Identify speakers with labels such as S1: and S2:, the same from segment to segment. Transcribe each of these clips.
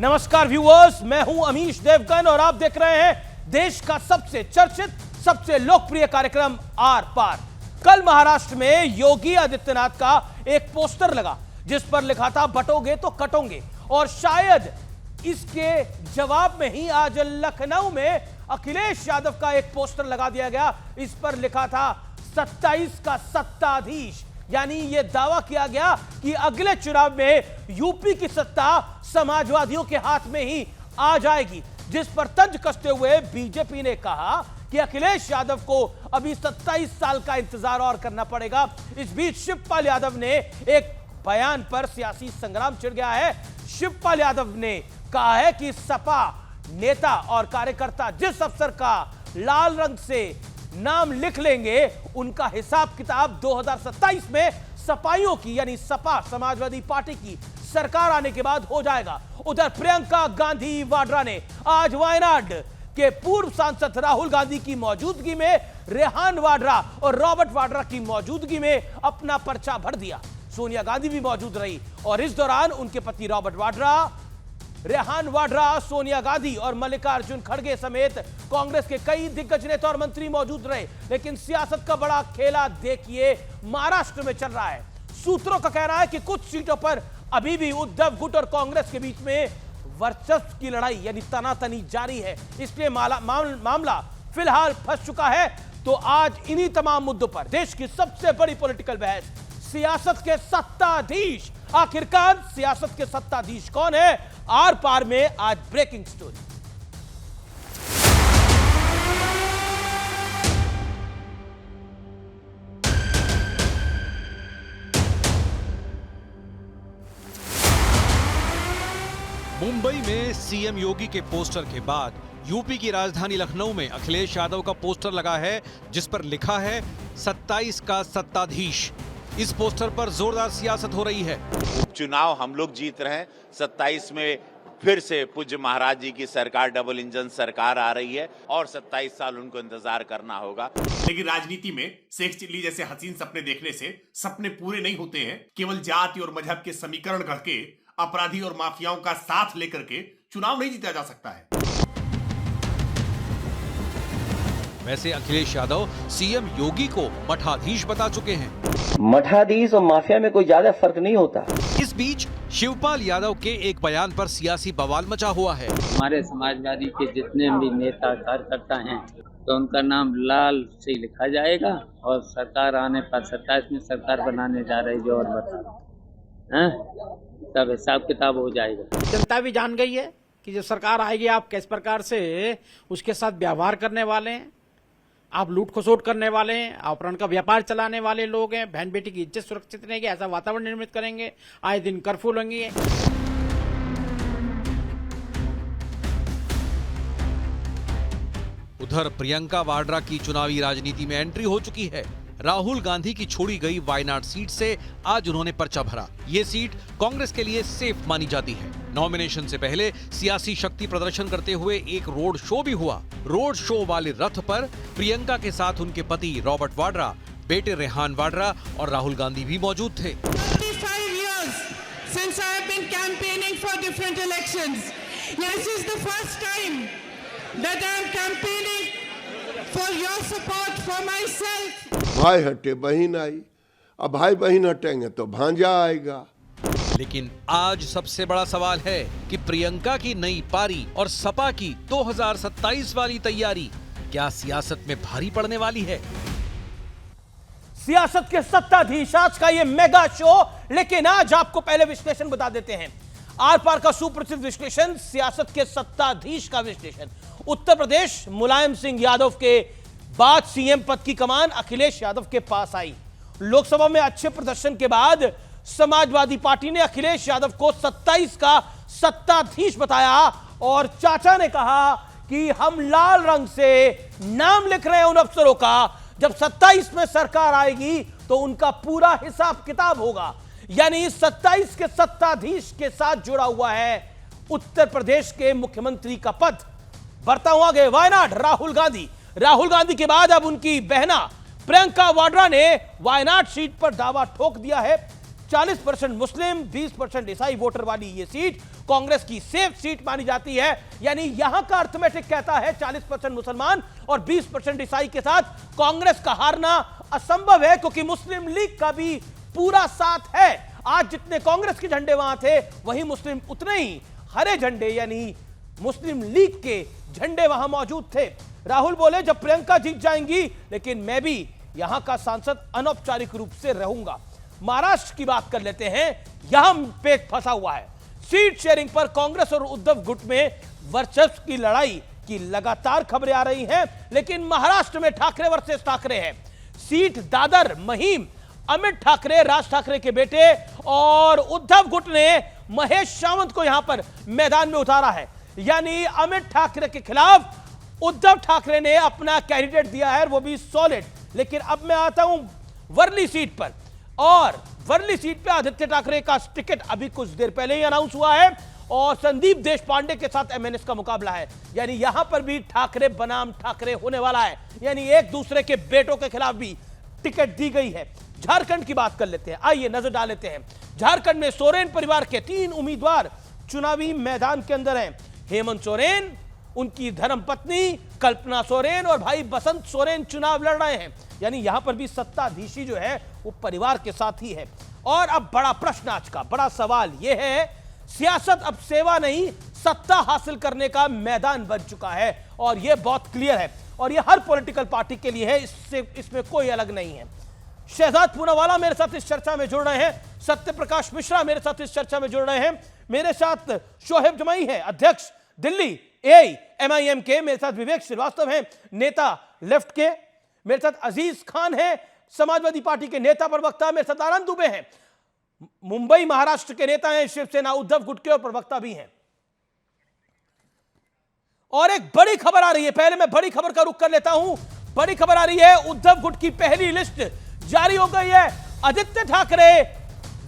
S1: नमस्कार व्यूअर्स, मैं हूं अमीश देवगन और आप देख रहे हैं देश का सबसे चर्चित, सबसे लोकप्रिय कार्यक्रम आर पार। कल महाराष्ट्र में योगी आदित्यनाथ का एक पोस्टर लगा जिस पर लिखा था बटोगे तो कटोगे, और शायद इसके जवाब में ही आज लखनऊ में अखिलेश यादव का एक पोस्टर लगा दिया गया। इस पर लिखा था 27 का सत्ताधीश, यानी यह दावा किया गया कि अगले चुनाव में यूपी की सत्ता समाजवादियों के हाथ में ही आ जाएगी, जिस पर तंज कसते हुए बीजेपी ने कहा कि अखिलेश यादव को अभी 27 साल का इंतजार और करना पड़ेगा। इस बीच शिवपाल यादव ने एक बयान पर सियासी संग्राम छिड़ गया है। शिवपाल यादव ने कहा है कि सपा नेता और कार्यकर्ता जिस अफसर का लाल रंग से नाम लिख लेंगे, उनका हिसाब किताब 2027 में सपाइयों की, यानी सपा समाजवादी पार्टी की सरकार आने के बाद हो जाएगा। उधर प्रियंका गांधी वाड्रा ने आज वायनाड के पूर्व सांसद राहुल गांधी की मौजूदगी में रेहान वाड्रा और रॉबर्ट वाड्रा की मौजूदगी में अपना पर्चा भर दिया। सोनिया गांधी भी मौजूद रही और इस दौरान उनके पति रॉबर्ट वाड्रा, रेहान वाड्रा, सोनिया गांधी और मल्लिकार्जुन खड़गे समेत कांग्रेस के कई दिग्गज नेता और मंत्री मौजूद रहे। लेकिन सियासत का बड़ा खेला देखिए महाराष्ट्र में चल रहा है। सूत्रों का कहना है कि कुछ सीटों पर अभी भी उद्धव गुट और कांग्रेस के बीच में वर्चस्व की लड़ाई यानी तनातनी जारी है, इसलिए मामला फिलहाल फंस चुका है। तो आज इन्हीं तमाम मुद्दों पर देश की सबसे बड़ी पॉलिटिकल बहस, सियासत के सत्ताधीश, आखिरकार सियासत के सत्ताधीश कौन है, आर पार में आज ब्रेकिंग स्टोरी।
S2: मुंबई में सीएम योगी के पोस्टर के बाद यूपी की राजधानी लखनऊ में अखिलेश यादव का पोस्टर लगा है जिस पर लिखा है 27 का सत्ताधीश। इस पोस्टर पर जोरदार सियासत हो रही है।
S3: उपचुनाव हम लोग जीत रहे हैं, 27 में फिर से पूज्य महाराज जी की सरकार, डबल इंजन सरकार आ रही है और 27 साल उनको इंतजार करना होगा।
S4: लेकिन राजनीति में शेख चिल्ली जैसे हसीन सपने देखने से सपने पूरे नहीं होते हैं। केवल जाति और मजहब के समीकरण गढ़ के अपराधी और माफियाओं का साथ लेकर के चुनाव नहीं जीता जा सकता है।
S2: वैसे अखिलेश यादव सीएम योगी को मठाधीश बता चुके हैं।
S5: मठाधीश और माफिया में कोई ज्यादा फर्क नहीं होता।
S2: इस बीच शिवपाल यादव के एक बयान पर सियासी बवाल मचा हुआ है।
S6: हमारे समाजवादी के जितने भी नेता कार्यकर्ता हैं तो उनका नाम लाल से लिखा जाएगा और सरकार आने पर 27 में सरकार बनाने जा रही जो और बता तब हिसाब किताब हो जाएगा।
S7: जनता भी जान गई है कि जो सरकार आएगी आप किस प्रकार से उसके साथ व्यवहार करने वाले हैं। आप लूट खसोट करने वाले हैं, अपहरण का व्यापार चलाने वाले लोग हैं, बहन बेटी की इज्जत सुरक्षित रहेगी ऐसा वातावरण निर्मित करेंगे, आए दिन कर्फ्यू लेंगे।
S2: उधर प्रियंका वाड्रा की चुनावी राजनीति में एंट्री हो चुकी है। राहुल गांधी की छोड़ी गई वायनाड सीट से आज उन्होंने पर्चा भरा। ये सीट कांग्रेस के लिए सेफ मानी जाती है। नॉमिनेशन से पहले सियासी शक्ति प्रदर्शन करते हुए एक रोड शो भी हुआ। रोड शो वाले रथ पर प्रियंका के साथ उनके पति रॉबर्ट वाड्रा, बेटे रेहान वाड्रा और राहुल गांधी भी मौजूद थे।
S8: 35 years since I have been campaigning for different elections. This is the first time that I am campaigning for your support for myself.
S9: भाई हटे बहन आई, अब भाई बहन हटेंगे तो भांजा आएगा।
S2: लेकिन आज सबसे बड़ा सवाल है कि प्रियंका की नई पारी और सपा की 2027 वाली तैयारी क्या सियासत में भारी पड़ने वाली है।
S1: सियासत के सत्ताधीश आज का ये मेगा शो, लेकिन आज आपको पहले विश्लेषण बता देते हैं। आर पार का सुप्रसिद्ध विश्लेषण, सियासत के सत्ताधीश का विश्लेषण। उत्तर प्रदेश मुलायम सिंह यादव के बाद सीएम पद की कमान अखिलेश यादव के पास आई। लोकसभा में अच्छे प्रदर्शन के बाद समाजवादी पार्टी ने अखिलेश यादव को 27 का सत्ताधीश बताया और चाचा ने कहा कि हम लाल रंग से नाम लिख रहे हैं उन अफसरों का, जब 27 में सरकार आएगी तो उनका पूरा हिसाब किताब होगा। यानी 27 के सत्ताधीश के साथ जुड़ा हुआ है उत्तर प्रदेश के मुख्यमंत्री का पद। बढ़ता हुआ आगे वायनाड, राहुल गांधी के बाद अब उनकी बहना प्रियंका वाड्रा ने वायनाड सीट पर दावा ठोक दिया है। 40% मुस्लिम 20% ईसाई वोटर वाली ये सीट कांग्रेस की सेफ सीट मानी जाती है। यानी यहां का अर्थमेटिक कहता है 40% मुसलमान और 20% ईसाई के साथ कांग्रेस का हारना असंभव है, क्योंकि मुस्लिम लीग का भी पूरा साथ है। आज जितने कांग्रेस के झंडे वहां थे, वही मुस्लिम उतने ही हरे झंडे यानी मुस्लिम लीग के झंडे वहां मौजूद थे। राहुल बोले जब प्रियंका जीत जाएंगी, लेकिन मैं भी यहां का सांसद अनौपचारिक रूप से रहूंगा। महाराष्ट्र की बात कर लेते हैं, यहां पेच फंसा हुआ है। सीट शेयरिंग पर कांग्रेस और उद्धव गुट में वर्चस्व की लड़ाई की लगातार खबरें आ रही हैं, लेकिन महाराष्ट्र में ठाकरे वर्सेस ठाकरे है। सीट दादर महिम अमित ठाकरे, राज ठाकरे के बेटे, और उद्धव गुट ने महेश सावंत को यहां पर मैदान में उतारा है। यानी अमित ठाकरे के खिलाफ उद्धव ठाकरे ने अपना कैंडिडेट दिया है, वो भी सॉलिड। लेकिन अब मैं आता हूं वर्ली सीट पर, और वर्ली सीट पे आदित्य ठाकरे का टिकट अभी कुछ देर पहले ही अनाउंस हुआ है, और संदीप देशपांडे के साथ एमएनएस का मुकाबला है। यानी यहां पर भी ठाकरे बनाम ठाकरे होने वाला है, यानी एक दूसरे के बेटों के खिलाफ भी टिकट दी गई है। झारखंड की बात कर लेते हैं, आइए नजर डाल लेते हैं। झारखंड में सोरेन परिवार के 3 उम्मीदवार चुनावी मैदान के अंदर हैं। हेमंत सोरेन, उनकी धर्मपत्नी कल्पना सोरेन और भाई बसंत सोरेन चुनाव लड़ रहे हैं। यानी यहां पर भी सत्ताधीशी जो है वो परिवार के साथ ही है। और अब बड़ा प्रश्न, आज का बड़ा सवाल यह है, सियासत अब सेवा नहीं सत्ता हासिल करने का मैदान बन चुका है, और यह बहुत क्लियर है, और यह हर पॉलिटिकल पार्टी के लिए है, इसमें कोई अलग नहीं है। शहजाद पूनावाला मेरे साथ इस चर्चा में जुड़ रहे हैं, सत्य प्रकाश मिश्रा मेरे साथ इस चर्चा में जुड़ रहे हैं, मेरे साथ शोहेब जमाई है, अध्यक्ष दिल्ली एआईएमआईएम के, मेरे साथ विवेक श्रीवास्तव हैं, नेता लेफ्ट के, मेरे साथ अजीज खान है, समाजवादी पार्टी के नेता प्रवक्ता, मेरे साथ आनंद दुबे हैं, मुंबई महाराष्ट्र के नेता हैं, शिवसेना उद्धव गुट के और प्रवक्ता भी हैं। और एक बड़ी खबर आ रही है, पहले मैं बड़ी खबर का रुख कर लेता हूं। बड़ी खबर आ रही है, उद्धव गुट की पहली लिस्ट जारी हो गई है। आदित्य ठाकरे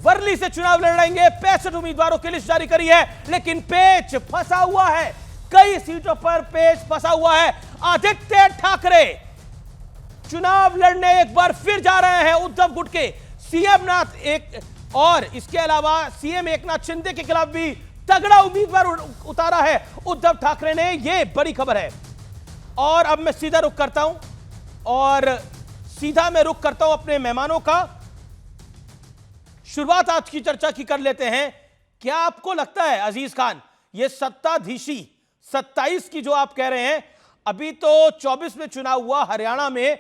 S1: वर्ली से चुनाव लड़ेंगे, 65 उम्मीदवारों की लिस्ट जारी करी है, लेकिन पेच फंसा हुआ है, कई सीटों पर पेच फंसा हुआ है। आदित्य ठाकरे चुनाव लड़ने एक बार फिर जा रहे हैं उद्धव गुट के सीएम नाथ एक, और इसके अलावा सीएम एकनाथ शिंदे के खिलाफ भी तगड़ा उम्मीदवार उतारा है उद्धव ठाकरे ने, यह बड़ी खबर है। और अब मैं सीधा रुख करता हूं, और सीधा मैं रुख करता हूं अपने मेहमानों का। शुरुआत आज की चर्चा की कर लेते हैं। क्या आपको लगता है अजीज खान, ये सत्ताधीशी 27 की जो आप कह रहे हैं, अभी तो 24 में चुनाव हुआ, हरियाणा में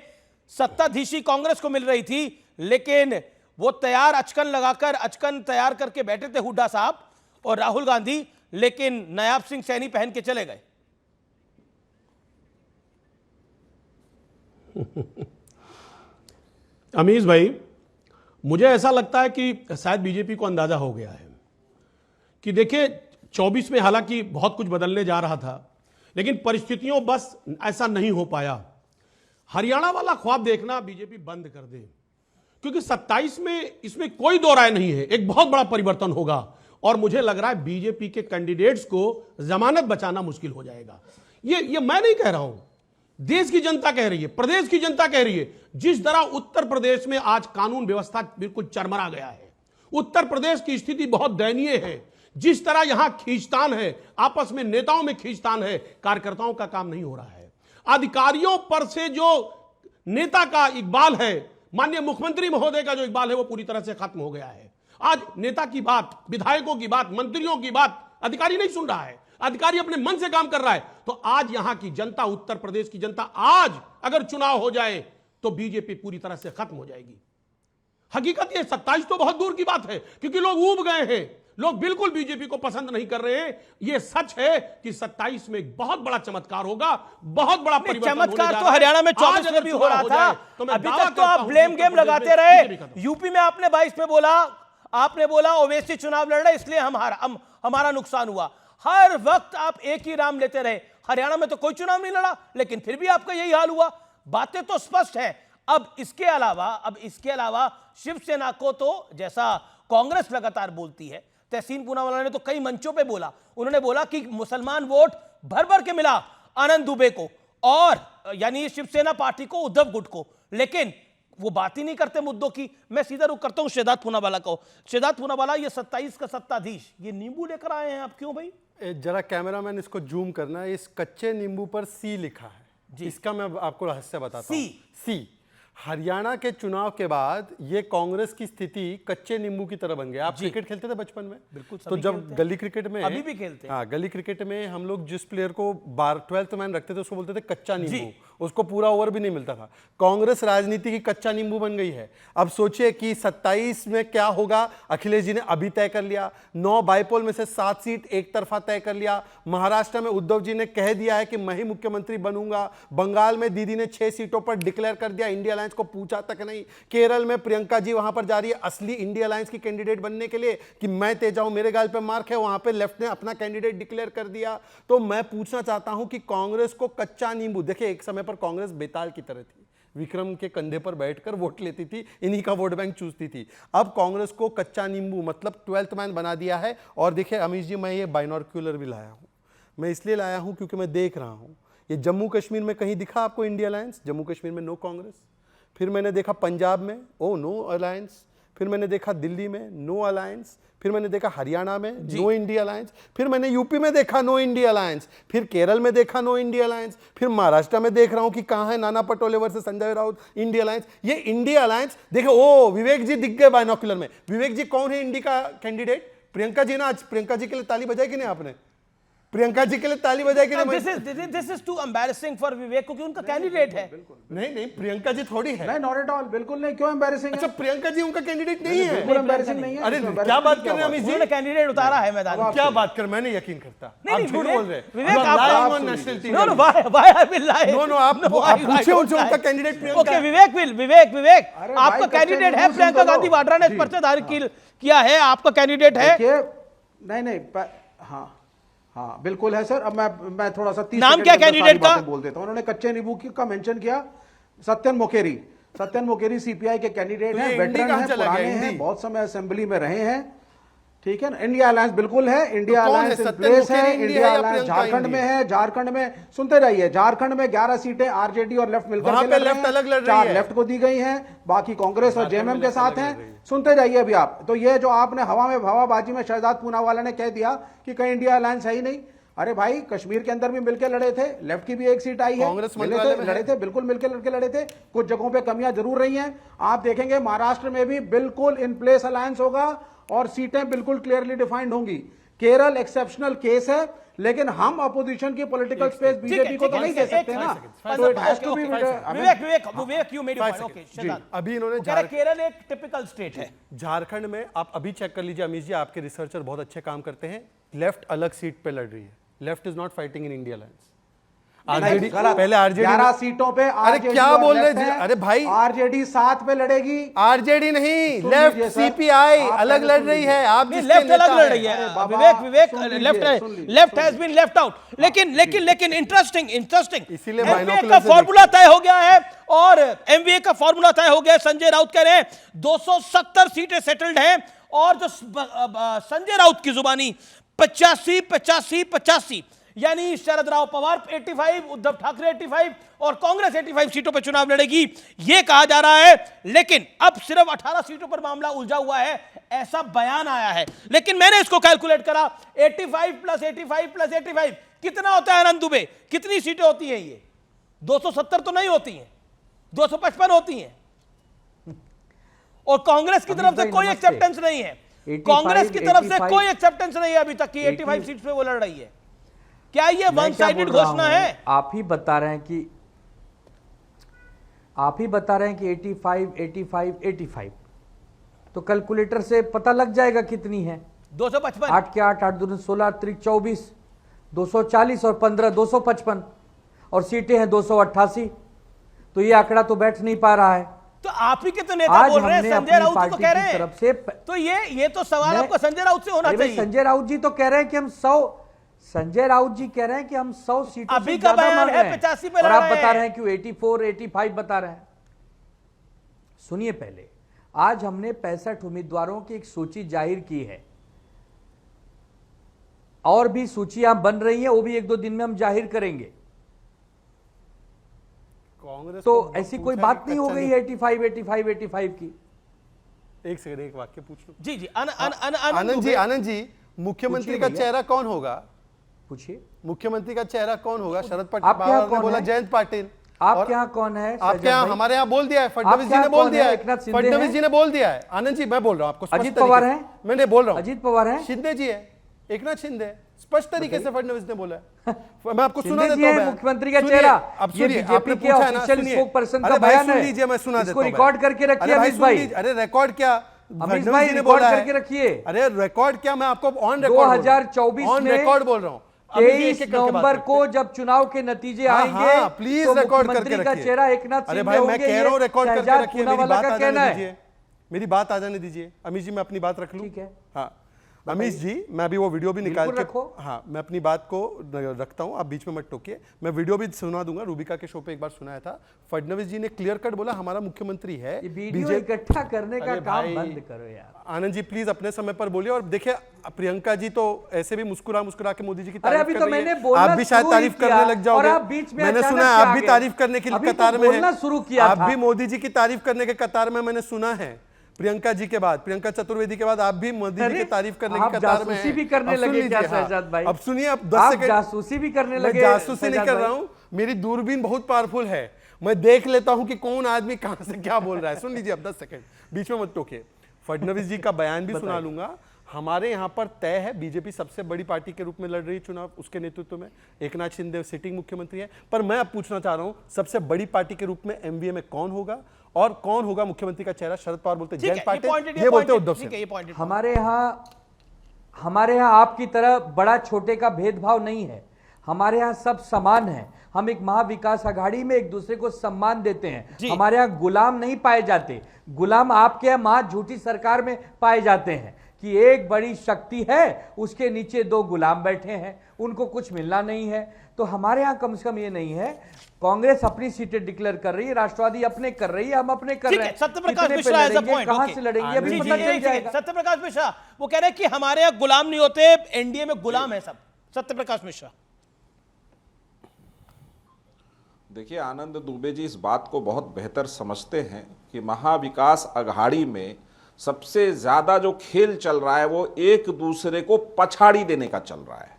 S1: सत्ताधीशी कांग्रेस को मिल रही थी, लेकिन वो अचकन तैयार करके बैठे थे हुड्डा साहब और राहुल गांधी, लेकिन नायाब सिंह सैनी पहन के चले गए।
S10: अमीश भाई, मुझे ऐसा लगता है कि शायद बीजेपी को अंदाजा हो गया है कि देखिए 24 में हालांकि बहुत कुछ बदलने जा रहा था, लेकिन परिस्थितियों बस ऐसा नहीं हो पाया। हरियाणा वाला ख्वाब देखना बीजेपी बंद कर दे, क्योंकि 27 में इसमें कोई दो राय नहीं है, एक बहुत बड़ा परिवर्तन होगा, और मुझे लग रहा है बीजेपी के कैंडिडेट्स को जमानत बचाना मुश्किल हो जाएगा। ये मैं नहीं कह रहा हूं, देश की जनता कह रही है, प्रदेश की जनता कह रही है। जिस तरह उत्तर प्रदेश में आज कानून व्यवस्था बिल्कुल चरमरा गया है, उत्तर प्रदेश की स्थिति बहुत दयनीय है। जिस तरह यहां खींचतान है, आपस में नेताओं में खींचतान है, कार्यकर्ताओं का काम नहीं हो रहा है। अधिकारियों पर से जो नेता का इकबाल है, माननीय मुख्यमंत्री महोदय का जो इकबाल है, वो पूरी तरह से खत्म हो गया है। आज नेता की बात, विधायकों की बात, मंत्रियों की बात अधिकारी नहीं सुन रहा है, अधिकारी अपने मन से काम कर रहा है। तो आज यहां की जनता, उत्तर प्रदेश की जनता, आज अगर चुनाव हो जाए तो बीजेपी पूरी तरह से खत्म हो जाएगी। हकीकत ये 27 तो बहुत दूर की बात है, क्योंकि लोग ऊब गए हैं, लोग बिल्कुल बीजेपी को पसंद नहीं कर रहे हैं। ये सच है कि 27 में एक बहुत बड़ा चमत्कार होगा, बहुत बड़ा परिवर्तन होने जा रहा है।
S1: चमत्कार तो हरियाणा में 24 में भी हो रहा था, अभी तक तो आप ब्लेम गेम लगाते रहे। यूपी में आपने 22 में बोला, आपने बोला ओवैसी चुनाव लड़ रहे इसलिए हमारा नुकसान हुआ। हर वक्त आप एक ही राम लेते रहे। हरियाणा में तो कोई चुनाव नहीं लड़ा, लेकिन फिर भी आपका यही हाल हुआ। बातें तो स्पष्ट है। अब इसके अलावा शिवसेना को तो, जैसा कांग्रेस लगातार बोलती है, तहसीन पूनावाला ने तो कई मंचों पे बोला, उन्होंने बोला कि मुसलमान वोट भर भर के मिला आनंद दुबे को, और यानी शिवसेना पार्टी को, उद्धव गुट को, लेकिन वो बात ही नहीं करते मुद्दों की। मैं सीधा रुख करता हूं शेदात पूनावाला को। शेदात पूनावाला, ये 27 का सत्ताधीश, ये नींबू लेकर आए हैं आप, क्यों भाई?
S11: जरा कैमरामैन इसको जूम करना है, इस कच्चे नींबू पर सी लिखा है। इसका मैं आपको रहस्य बताता हूं। सी। हरियाणा के चुनाव के बाद ये कांग्रेस की स्थिति कच्चे नींबू की तरह बन गया। आप क्रिकेट खेलते थे बचपन में?
S1: बिल्कुल।
S11: तो जब गली क्रिकेट में,
S1: अभी भी खेलते हैं।
S11: हाँ, गली क्रिकेट में हम लोग जिस प्लेयर को 12th मैन रखते थे उसको बोलते थे कच्चा नींबू, उसको पूरा ओवर भी नहीं मिलता था। कांग्रेस राजनीति की कच्चा नींबू बन गई है। अब सोचिए कि 27 में क्या होगा। अखिलेश जी ने अभी तय कर लिया, 9 बाइपोल में से 7 सीट एक तरफा तय कर लिया। महाराष्ट्र में उद्धव जी ने कह दिया है कि मैं ही मुख्यमंत्री बनूंगा। बंगाल में दीदी ने 6 सीटों पर डिक्लेयर कर दिया, इंडिया अलायंस को पूछा तक नहीं। केरल में प्रियंका जी वहां पर जा रही है असली इंडिया अलायंस की कैंडिडेट बनने के लिए कि मैं तेज हूं, मेरे गाल पे मार्क है। वहां पे लेफ्ट ने अपना कैंडिडेट डिक्लेयर कर दिया। तो मैं पूछना चाहता हूं कि कांग्रेस को कच्चा नींबू, देखिए एक समय पर कांग्रेस बेताल की तरह थी, विक्रम के कंधे पर बैठकर वोट लेती थी, इन्हीं का वोट बैंक चूसती थी। अब कांग्रेस को कच्चा नींबू मतलब 12th मैन बना दिया है। और देखिए अमीश जी, मैं ये बाइनोक्यूलर भी लाया हूं। मैं इसलिए लाया हूं क्योंकि मैं देख रहा हूं, ये जम्मू कश्मीर में कहीं दिखा आपको इंडिया अलायंस? जम्मू कश्मीर में नो कांग्रेस। फिर मैंने देखा पंजाब में नो अलायंस। फिर मैंने देखा दिल्ली में नो अलायंस। फिर मैंने देखा हरियाणा में नो इंडिया अलायंस। फिर मैंने यूपी में देखा नो इंडिया अलायंस। फिर केरल में देखा नो इंडिया अलायंस। फिर महाराष्ट्र में देख रहा हूं कि कहां है Nana Patole versus Sanjay Raut India alliance. ये इंडिया अलायंस देखो, ओ विवेक जी दिख गए बाइनोक्यूलर में। विवेक जी कौन है इंडी का कैंडिडेट? प्रियंका जी ना। आज प्रियंका जी के लिए ताली बजाई कि नहीं आपने? प्रियंका जी के लिए ताली बजाई कि नहीं?
S1: This is too embarrassing for Vivek, क्योंकि उनका कैंडिडेट है।
S11: नहीं, प्रियंका जी थोड़ी है।
S7: नहीं, नॉट एट ऑल, बिल्कुल नहीं। क्यों एम्बैरेसिंग?
S11: अच्छा, प्रियंका जी उनका कैंडिडेट नहीं है?
S7: बिल्कुल एम्बैरेसिंग नहीं है।
S11: अरे क्या बात कर रहे हैं अमित जी?
S1: उन्होंने कैंडिडेट उतारा है मैदान में।
S11: क्या बात कर, मैंने यकीन करता। आप झूठ बोल रहे हैं।
S1: विवेक,
S11: आप national TV.
S1: No, why I will lie?
S11: No, आप पूछिए उनसे, उनका कैंडिडेट प्रियंका।
S1: ओके, विवेक आपका कैंडिडेट है। प्रियंका गांधी वाड्रा ने पर्चा दाखिल किया है, आपका कैंडिडेट है।
S7: नहीं, हाँ बिल्कुल है सर। अब मैं थोड़ा सा 30
S1: नाम क्या कैंडिडेट का
S7: बोल देता हूं। उन्होंने कच्चे नींबू का मेंशन किया। सत्यन मोकेरी सीपीआई के कैंडिडेट हैं, वेटरन हैं, पुराने हैं, बहुत समय असेंबली में रहे हैं। ठीक है ना। इंडिया अलायंस बिल्कुल है, इंडिया अलायंस इन प्लेस है। इंडिया अलायंस झारखंड में है। झारखंड में सुनते रहिए, झारखंड में 11 सीटें आरजेडी और लेफ्ट मिलकर के लड़ रहे हैं। 4 लेफ्ट को दी गई हैं, बाकी कांग्रेस और जेएमएम के साथ हैं। सुनते जाइए अभी आप। तो ये जो आपने हवाबाजी में शहजाद पूनावाला ने कह दिया कि कहीं इंडिया अलायंस है ही नहीं। अरे भाई, कश्मीर के अंदर भी मिलकर लड़े थे, लेफ्ट की भी 1 सीट आई है, लड़े थे, बिल्कुल मिलकर लड़े थे। कुछ जगहों पे कमियां जरूर रही हैं। आप देखेंगे महाराष्ट्र में भी बिल्कुल इन प्लेस अलायंस होगा और सीटें बिल्कुल क्लियरली डिफाइंड होंगी। केरल एक्सेप्शनल केस है, लेकिन हम अपोजिशन की पॉलिटिकल स्पेस बीजेपी को तो नहीं दे सकते ना। तो it has to be
S1: Vivek you made point. Okay, Shahzad,
S11: अभी इन्होंने
S1: केरल एक टिपिकल स्टेट है।
S11: झारखंड में आप अभी चेक कर लीजिए अमीश जी, आपके रिसर्चर बहुत अच्छे काम करते हैं। लेफ्ट अलग सीट पे लड़ रही है। Left is not fighting in India alliance. RJD पहले, आरजेडी
S7: 11 सीटों पे।
S11: अरे क्या बोल रहे हैं? अरे भाई,
S7: आरजेडी 7 पे लड़ेगी।
S11: आरजेडी नहीं, लेफ्ट सीपीआई अलग लड़ रही है। आप
S1: लेफ्ट अलग लड़ रही है। Vivek left has been left out. लेकिन इंटरेस्टिंग
S11: इसीलिए
S1: एमवीए का फॉर्मूला तय हो गया है और एमवीए का फॉर्मूला तय हो गया। संजय राउत कह रहे हैं 270 सीटें सेटल्ड हैं और जो संजय राउत की जुबानी 85 यानी शरद राव पवार 85, उद्धव ठाकरे 85 और कांग्रेस 85 सीटों पर चुनाव लड़ेगी, यह कहा जा रहा है। लेकिन अब सिर्फ 18 सीटों पर मामला उलझा हुआ है, ऐसा बयान आया है। लेकिन मैंने इसको कैलकुलेट करा, 85 + 85 + 85 कितना होता है आनंद दुबे? कितनी सीटें होती हैं? ये 270 तो नहीं होती हैं, 255 होती हैं। और कांग्रेस की तरफ से कोई एक्सेप्टेंस नहीं है। कांग्रेस की तरफ से कोई एक्सेप्टेंस नहीं है अभी तक कि 85 सीट पे वो लड़ रही है। क्या ये वन साइडेड घोषणा है?
S12: आप ही बता रहे हैं कि 85 तो कैलकुलेटर से पता लग जाएगा कितनी है।
S1: 255।
S12: 8 के 8, 8 दूनी 16, 3 24, 240 और 15 255 और सीटें हैं 288। तो ये आंकड़ा तो बैठ नहीं पा रहा है।
S1: तो आप ही के तो नेता बोल रहे हैं, संजय राउत तो कह रहे हैं
S12: तरफ से।
S1: तो ये तो सवाल आपको संजय राउत से होना चाहिए।
S12: संजय राउत जी तो कह रहे हैं कि हम 100 सीटों
S1: अभी का बयान है 85 पे लड़ रहे हैं।
S12: और आप बता रहे हैं कि 84, 85 बता रहे हैं। सुनिए, पहले आज हमने 65 उम्मीदवारों की एक सूची जाहिर की है और भी सूचियां बन रही हैं, वो भी 1-2 दिन में हम जाहिर करेंगे।
S11: कांग्रेस
S12: तो
S11: को
S12: ऐसी कोई
S11: पूछा
S12: बात
S11: कि
S12: नहीं हो
S11: कच्चा
S12: गई 85 की।
S11: एक सेकंड, एक वाक्य पूछ लो।
S1: जी जी
S11: आनंद जी मुख्यमंत्री का चेहरा कौन होगा?
S12: पूछिए।
S11: मुख्यमंत्री का चेहरा कौन होगा? शरद
S12: आपके यहाँ
S11: पवार ने
S12: कौन
S11: बोला
S12: है?
S11: जयंत पाटिल।
S12: आपके यहाँ कौन है?
S11: आपके यहाँ, हमारे यहाँ बोल दिया है, फडणवीस जी ने बोल दिया है, फडणवीस जी ने बोल दिया है। आनंद जी मैं बोल रहा हूँ आपको,
S12: अजीत पवार है?
S11: मैंने बोल रहा हूँ
S12: अजीत पवार है?
S11: शिंदे जी है, एकनाथ शिंदे, स्पष्ट तरीके से फडणवीस ने बोला है। मैं आपको सुना देता हूं
S12: मुख्यमंत्री का चेहरा।
S11: अब
S12: ये
S11: सुनिए,
S12: बीजेपी के ऑफिशियल स्पोक्सपर्सन का बयान है।
S11: लीजिए, मैं सुना देता
S12: इसको
S11: हूं।
S12: रिकॉर्ड करके रखिए अमित भाई।
S11: अरे रिकॉर्ड क्या,
S12: अमित भाई रिकॉर्ड करके रखिए।
S11: अरे रिकॉर्ड क्या, मैं आपको ऑन रिकॉर्ड
S12: 2024
S11: ऑन रिकॉर्ड बोल रहा हूँ।
S12: 23 नवंबर को जब चुनाव के नतीजे आएंगे,
S11: प्लीज
S12: तो
S11: रिकॉर्ड करके
S12: मुख्यमंत्री का
S11: रखिए।
S12: चेहरा एकनाथ
S11: अरे
S12: शिंदे
S11: भाई मैं
S12: होंगे।
S11: कह रहा हूँ रिकॉर्ड करके
S12: शहजाद
S11: रखिए, मेरी
S12: पूनावाला
S11: बात
S12: का
S11: आ
S12: कहना
S11: जाने
S12: है।
S11: दीजिए, मेरी बात आ जाने दीजिए। अमीश जी मैं अपनी बात रख लूं?
S12: ठीक है।
S11: हाँ अमीश जी, मैं अभी वो वीडियो भी निकाल के
S12: रखो।
S11: हाँ मैं अपनी बात को रखता हूँ, आप बीच में मत टोकिए। मैं वीडियो भी सुना दूंगा, रूबिका के शो पे एक बार सुनाया था। फडणवीस जी ने क्लियर कट बोला हमारा मुख्यमंत्री है।
S12: वीडियो इकट्ठा करने का काम बंद करो यार।
S11: आनंद जी प्लीज अपने समय पर बोलिए। और देखिए प्रियंका जी तो ऐसे भी मुस्कुरा मुस्कुरा के मोदी जी की तारीफ
S12: अभी
S11: कर
S12: तो
S11: रही है।
S12: मैंने बोलना
S11: आप भी शायद
S12: शुरू ही
S11: तारीफ
S12: किया
S11: करने लग जाओगे।
S12: और आप बीच में
S11: मैंने
S12: अचानक
S11: सुना है
S12: से
S11: आप
S12: आ
S11: भी
S12: गए।
S11: तारीफ करने की
S12: अभी तो
S11: कतार में
S12: बोलना
S11: हैं।
S12: शुरू किया
S11: आप
S12: था।
S11: भी मोदी जी की तारीफ करने के कतार में, मैंने सुना है। प्रियंका जी के बाद, प्रियंका चतुर्वेदी के बाद आप भी मोदी जी की तारीफ करने की कतार में हैं।
S12: जासूसी भी करने लगे क्या शहजाद भाई?
S11: अब सुनिए, अब 10 सेकंड
S12: जासूसी भी करने लगे?
S11: जासूसी नहीं कर रहा हूं, मेरी दूरबीन बहुत पावरफुल है, मैं देख लेता हूं कि कौन आदमी कहां से क्या बोल रहा है। सुन लीजिए अब 10 सेकंड, बीच में मत टोकिए। फडणवीस जी का बयान भी सुना लूंगा। हमारे यहाँ पर तय है, बीजेपी सबसे बड़ी पार्टी के रूप में लड़ रही चुनाव, उसके नेतृत्व में एकनाथ शिंदे सिटिंग मुख्यमंत्री है। पर मैं अब पूछना चाह रहा हूं, सबसे बड़ी पार्टी के रूप में एमवीए में कौन होगा और कौन होगा मुख्यमंत्री का चेहरा? शरद पवार बोलते जयंत पाटिल, ये बोलते उद्धव सिंह।
S12: हमारे यहाँ आपकी तरह बड़ा छोटे का भेदभाव नहीं है। हमारे यहाँ सब समान है। हम एक महाविकास आघाड़ी में एक दूसरे को सम्मान देते हैं। हमारे यहाँ गुलाम नहीं पाए जाते। गुलाम आपके यहाँ महा झूठी सरकार में पाए जाते हैं कि एक बड़ी शक्ति है, उसके नीचे 2 गुलाम बैठे हैं, उनको कुछ मिलना नहीं है। तो हमारे यहाँ कम से कम ये नहीं है। कांग्रेस अपनी सीटें डिक्लेयर कर रही है, राष्ट्रवादी अपने कर रही है, हम अपने कर रहे हैं।
S1: Satyaprakash Mishra as a point,
S12: कहां से लड़ेंगे अभी पता चल जाएगा।
S1: सत्यप्रकाश मिश्रा वो कह रहे हैं कि हमारे यहाँ गुलाम नहीं होते, एनडीए में गुलाम है सब। सत्यप्रकाश मिश्रा
S13: देखिए, आनंद दुबे जी इस बात को बहुत बेहतर समझते हैं कि महाविकास अघाड़ी में सबसे ज्यादा जो खेल चल रहा है वो एक दूसरे को पछाड़ी देने का चल रहा है।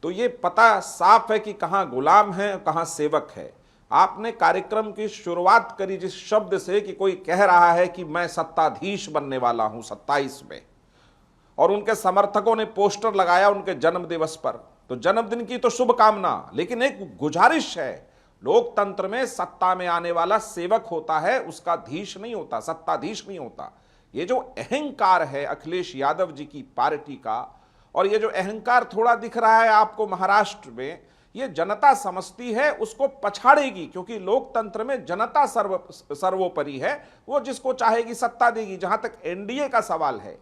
S13: तो ये पता साफ है कि कहां गुलाम है कहां सेवक है। आपने कार्यक्रम की शुरुआत करी जिस शब्द से कि कोई कह रहा है कि मैं सत्ताधीश बनने वाला हूं 27 में, और उनके समर्थकों ने पोस्टर लगाया उनके जन्म दिवस पर। तो जन्मदिन की तो शुभकामना, लेकिन एक गुजारिश है, लोकतंत्र में सत्ता में आने वाला सेवक होता है, उसका धीश नहीं होता, सत्ताधीश नहीं होता। ये जो अहंकार है अखिलेश यादव जी की पार्टी का, और ये जो अहंकार थोड़ा दिख रहा है आपको महाराष्ट्र में, ये जनता समझती है, उसको पछाड़ेगी, क्योंकि लोकतंत्र में जनता सर्वोपरि है। वो जिसको चाहेगी सत्ता देगी। जहां तक एनडीए का सवाल है,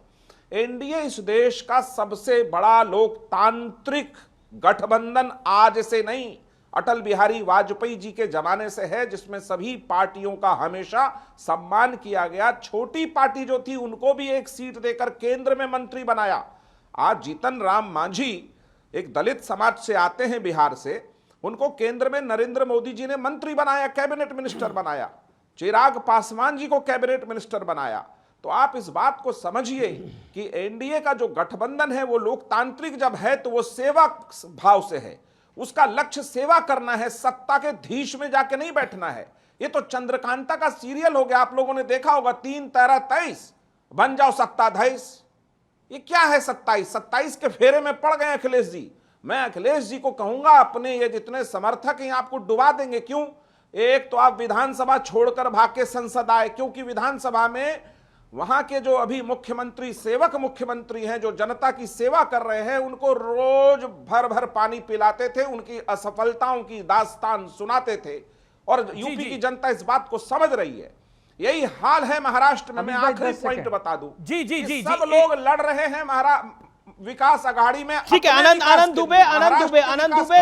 S13: एनडीए इस देश का सबसे बड़ा लोकतांत्रिक गठबंधन आज से नहीं, अटल बिहारी वाजपेयी जी के जमाने से है, जिसमें सभी पार्टियों का हमेशा सम्मान किया गया। छोटी पार्टी जो थी उनको भी एक सीट देकर केंद्र में मंत्री बनाया। आज जीतन राम मांझी एक दलित समाज से आते हैं बिहार से, उनको केंद्र में नरेंद्र मोदी जी ने मंत्री बनाया, कैबिनेट मिनिस्टर बनाया। चिराग पासवान जी को कैबिनेट मिनिस्टर बनाया। तो आप इस बात को समझिए कि एनडीए का जो गठबंधन है वो लोकतांत्रिक जब है तो वो सेवा भाव से है, उसका लक्ष्य सेवा करना है, सत्ता के धीश में जाके नहीं बैठना है। ये तो चंद्रकांता का सीरियल हो गया, आप लोगों ने देखा होगा, 3 13 23 बन जाओ सत्ताधीश। ये क्या है 27 के फेरे में पड़ गए अखिलेश जी। मैं अखिलेश जी को कहूंगा, अपने ये जितने समर्थक हैं आपको डुबा देंगे। क्यों? एक तो आप विधानसभा छोड़कर भाग के संसद आए, क्योंकि विधानसभा में वहां के जो अभी मुख्यमंत्री, सेवक मुख्यमंत्री हैं, जो जनता की सेवा कर रहे हैं, उनको रोज भर भर पानी पिलाते थे, उनकी असफलताओं की दास्तान सुनाते थे, और यूपी की जनता इस बात को समझ रही है। यही हाल है महाराष्ट्र में। मैं आखिरी पॉइंट बता दूं,
S1: जी
S11: सब लोग लड़ रहे हैं विकास अघाड़ी में।
S1: ठीक है, आनंद दुबे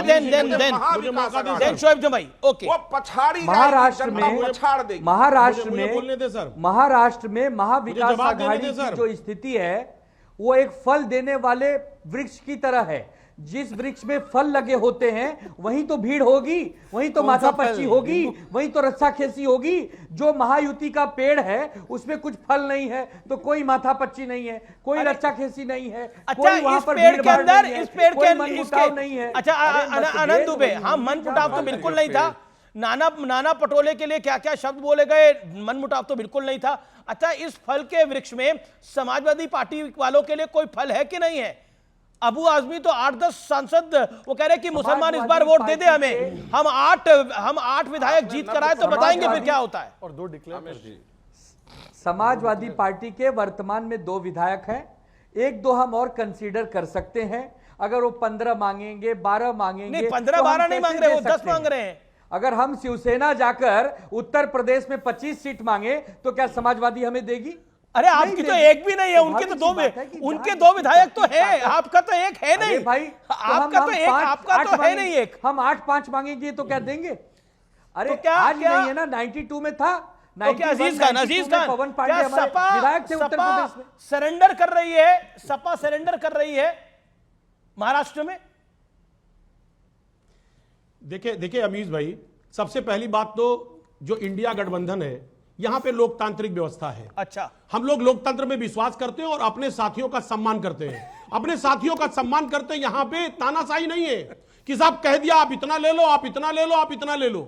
S1: देन शोएब जमाई। ओके,
S11: वो पछाड़ी
S12: महाराष्ट्र में
S10: बोलने दे सर।
S12: महाराष्ट्र में महाविकास आघाड़ी की जो स्थिति है वो एक फल देने वाले वृक्ष की तरह है। जिस वृक्ष में फल लगे होते हैं वहीं तो भीड़ होगी, वहीं तो माथापच्ची होगी, वहीं तो रस्साखेसी होगी। जो महायुति का पेड़ है उसमें कुछ फल नहीं है तो कोई माथापच्ची नहीं है, कोई रस्साखेसी नहीं है, कोई वहां पर भीड़ भाड़ नहीं है, कोई मनमुटाव नहीं है।
S1: अच्छा आनंद दुबे, हाँ मनमुटाव तो बिल्कुल नहीं था। नाना पटोले के लिए क्या क्या शब्द बोले गए, मनमुटाव तो बिल्कुल नहीं था। अच्छा, इस फल के वृक्ष में समाजवादी पार्टी वालों के लिए कोई फल है कि नहीं है? अबू आजमी तो 8-10 सांसद वो कह रहे हैं कि मुसलमान इस बार वोट दे दे हमें, हम आठ विधायक जीत कर आए तो बताएंगे फिर क्या होता है।
S11: और 2 डिक्लेयर जी।
S12: समाजवादी पार्टी के वर्तमान में 2 विधायक हैं, 1-2 हम और कंसीडर कर सकते हैं। अगर वो 15 मांगेंगे, 12 मांगेंगे,
S1: नहीं 15-12 नहीं मांग रहे, वो 10 मांग रहे हैं।
S12: अगर हम शिवसेना जाकर उत्तर प्रदेश में 25 सीट मांगे तो क्या समाजवादी हमें देगी?
S1: अरे आपकी तो एक भी नहीं है, उनके तो 2 विधायक तो है, आपका तो एक है नहीं
S12: भाई।
S1: आपका तो एक, आपका तो है नहीं एक।
S12: हम 8-5 मांगेंगे तो क्या देंगे? अरे
S1: तो क्या
S12: आज नहीं है ना, 92 में था।
S1: अजीज खान
S12: पवन पांडे हमारे विधायक थे उत्तर प्रदेश में।
S1: सरेंडर कर रही है, सपा सरेंडर कर रही है महाराष्ट्र में।
S10: देखिए अमीज भाई, सबसे पहली बात तो जो इंडिया गठबंधन है, यहां पे लोकतांत्रिक व्यवस्था है।
S1: अच्छा,
S10: हम लोग लोकतंत्र में विश्वास करते हैं और अपने साथियों का सम्मान करते हैं। अपने साथियों का सम्मान करते हैं। यहां पे तानाशाही नहीं है कि साहब कह दिया आप इतना ले लो, आप इतना ले लो, आप इतना ले लो।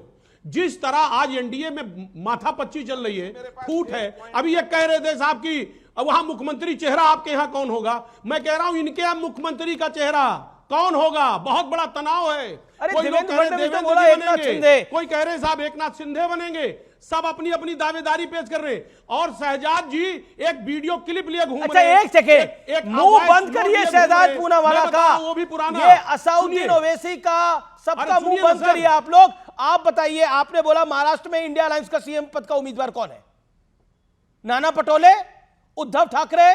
S10: जिस तरह आज एनडीए में माथापच्ची चल रही है, फूट है। अभी ये कह रहे थे साहब कि वहां मुख्यमंत्री चेहरा आपके यहां कौन होगा? मैं कह रहा हूं इनके यहां मुख्यमंत्री का चेहरा कौन होगा? बहुत बड़ा तनाव है। कोई लोग कह रहे देवेंद्र जी बनेंगे, कोई कह रहे साहब एकनाथ शिंदे बनेंगे। सब अपनी अपनी दावेदारी पेश कर रहे हैं। और शहजाद जी एक वीडियो क्लिप लिए घूम रहे हैं।
S1: एक सेकेंड, मुंह बंद करिए शहजाद पूनावाला का,
S10: वो भी पुराना।
S1: ये असाउद्दीन ओवैसी का, सबका मुंह बंद करिए आप लोग। आप बताइए, आपने बोला महाराष्ट्र में इंडिया अलायंस का सीएम पद का उम्मीदवार कौन है? नाना पटोले, उद्धव ठाकरे,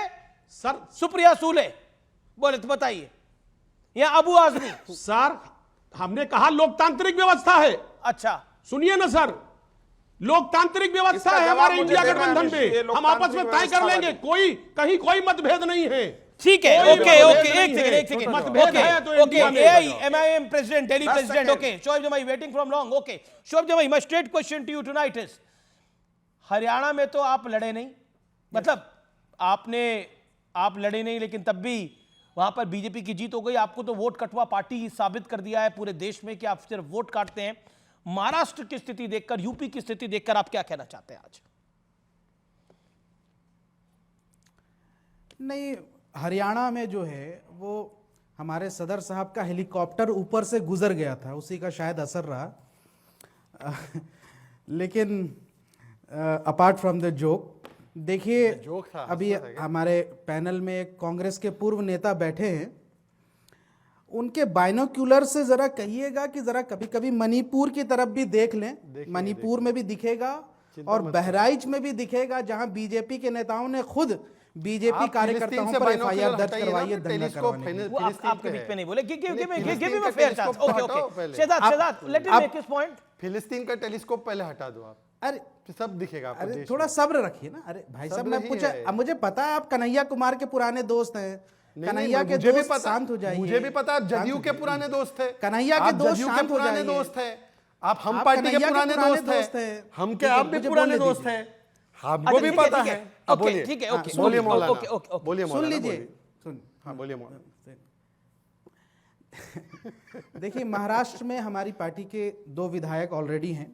S10: सर
S1: सुप्रिया सूले बोले तो बताइए, या अबू आजमी?
S10: सर हमने कहा लोकतांत्रिक व्यवस्था है।
S1: अच्छा
S10: सुनिए ना सर, लोकतांत्रिक व्यवस्था है हमारे इंडिया गठबंधन में। हम आपस में तय कर लेंगे, कोई कहीं कोई मतभेद नहीं है।
S1: ठीक है, ओके ओके, एक सेकंड
S10: मतभेद है तो
S1: okay. AIMIM president, Delhi president, okay. Shoaib Jamai waiting from long, okay. Shoaib Jamai, my straight question to you tonight is, Haryana में तो आप लड़े नहीं, मतलब आप लड़े नहीं, लेकिन तब भी वहां पर बीजेपी की जीत हो गई। आपको तो वोट कटवा पार्टी ही साबित कर दिया है पूरे देश में कि आप सिर्फ वोट काटते हैं। महाराष्ट्र की स्थिति देखकर, यूपी की स्थिति देखकर आप क्या कहना चाहते हैं आज?
S14: नहीं, हरियाणा में जो है वो हमारे सदर साहब का हेलीकॉप्टर ऊपर से गुजर गया था, उसी का शायद असर रहा। लेकिन अपार्ट फ्रॉम द जोक, देखिए अभी हमारे पैनल में कांग्रेस के पूर्व नेता बैठे हैं, उनके बाइनोक्यूलर से जरा कहिएगा कि जरा कभी कभी मणिपुर की तरफ भी देख लें। मणिपुर में भी दिखेगा और बहराइच में भी दिखेगा, जहां बीजेपी के नेताओं ने खुद बीजेपी कार्यकर्ताओं पर एफआईआर दर्ज करवाई है दंगा करवाने।
S1: वो आपके बीच में नहीं बोले, give me fair chance. Okay okay, Shahzad let me make his point.
S11: फिलिस्तीन का टेलीस्कोप पहले हटा दो आप,
S14: अरे
S11: सब दिखेगा आपको।
S14: अरे थोड़ा सब्र रखिए ना। अरे भाई साहब, मैं पूछा, अब मुझे पता है आप कन्हैया कुमार के पुराने दोस्त हैं। कन्हैया के दोस्त शांत हो जाइए।
S11: मुझे भी पता, जदयू के पुराने दोस्त थे।
S14: कन्हैया के दोस्त शांत हो जाइए।
S11: दोस्त है आप, हम पार्टी के पुराने दोस्त हैं, हम के आप भी पुराने दोस्त हैं, आपको भी पता है।
S1: बोलिए, ठीक है, ओके,
S11: बोलिए मौलाना,
S1: ओके ओके,
S11: बोलिए
S14: सुन लीजिए, सुन,
S11: हाँ बोलिए मौलाना।
S14: देखिए, महाराष्ट्र में हमारी पार्टी के 2 विधायक ऑलरेडी हैं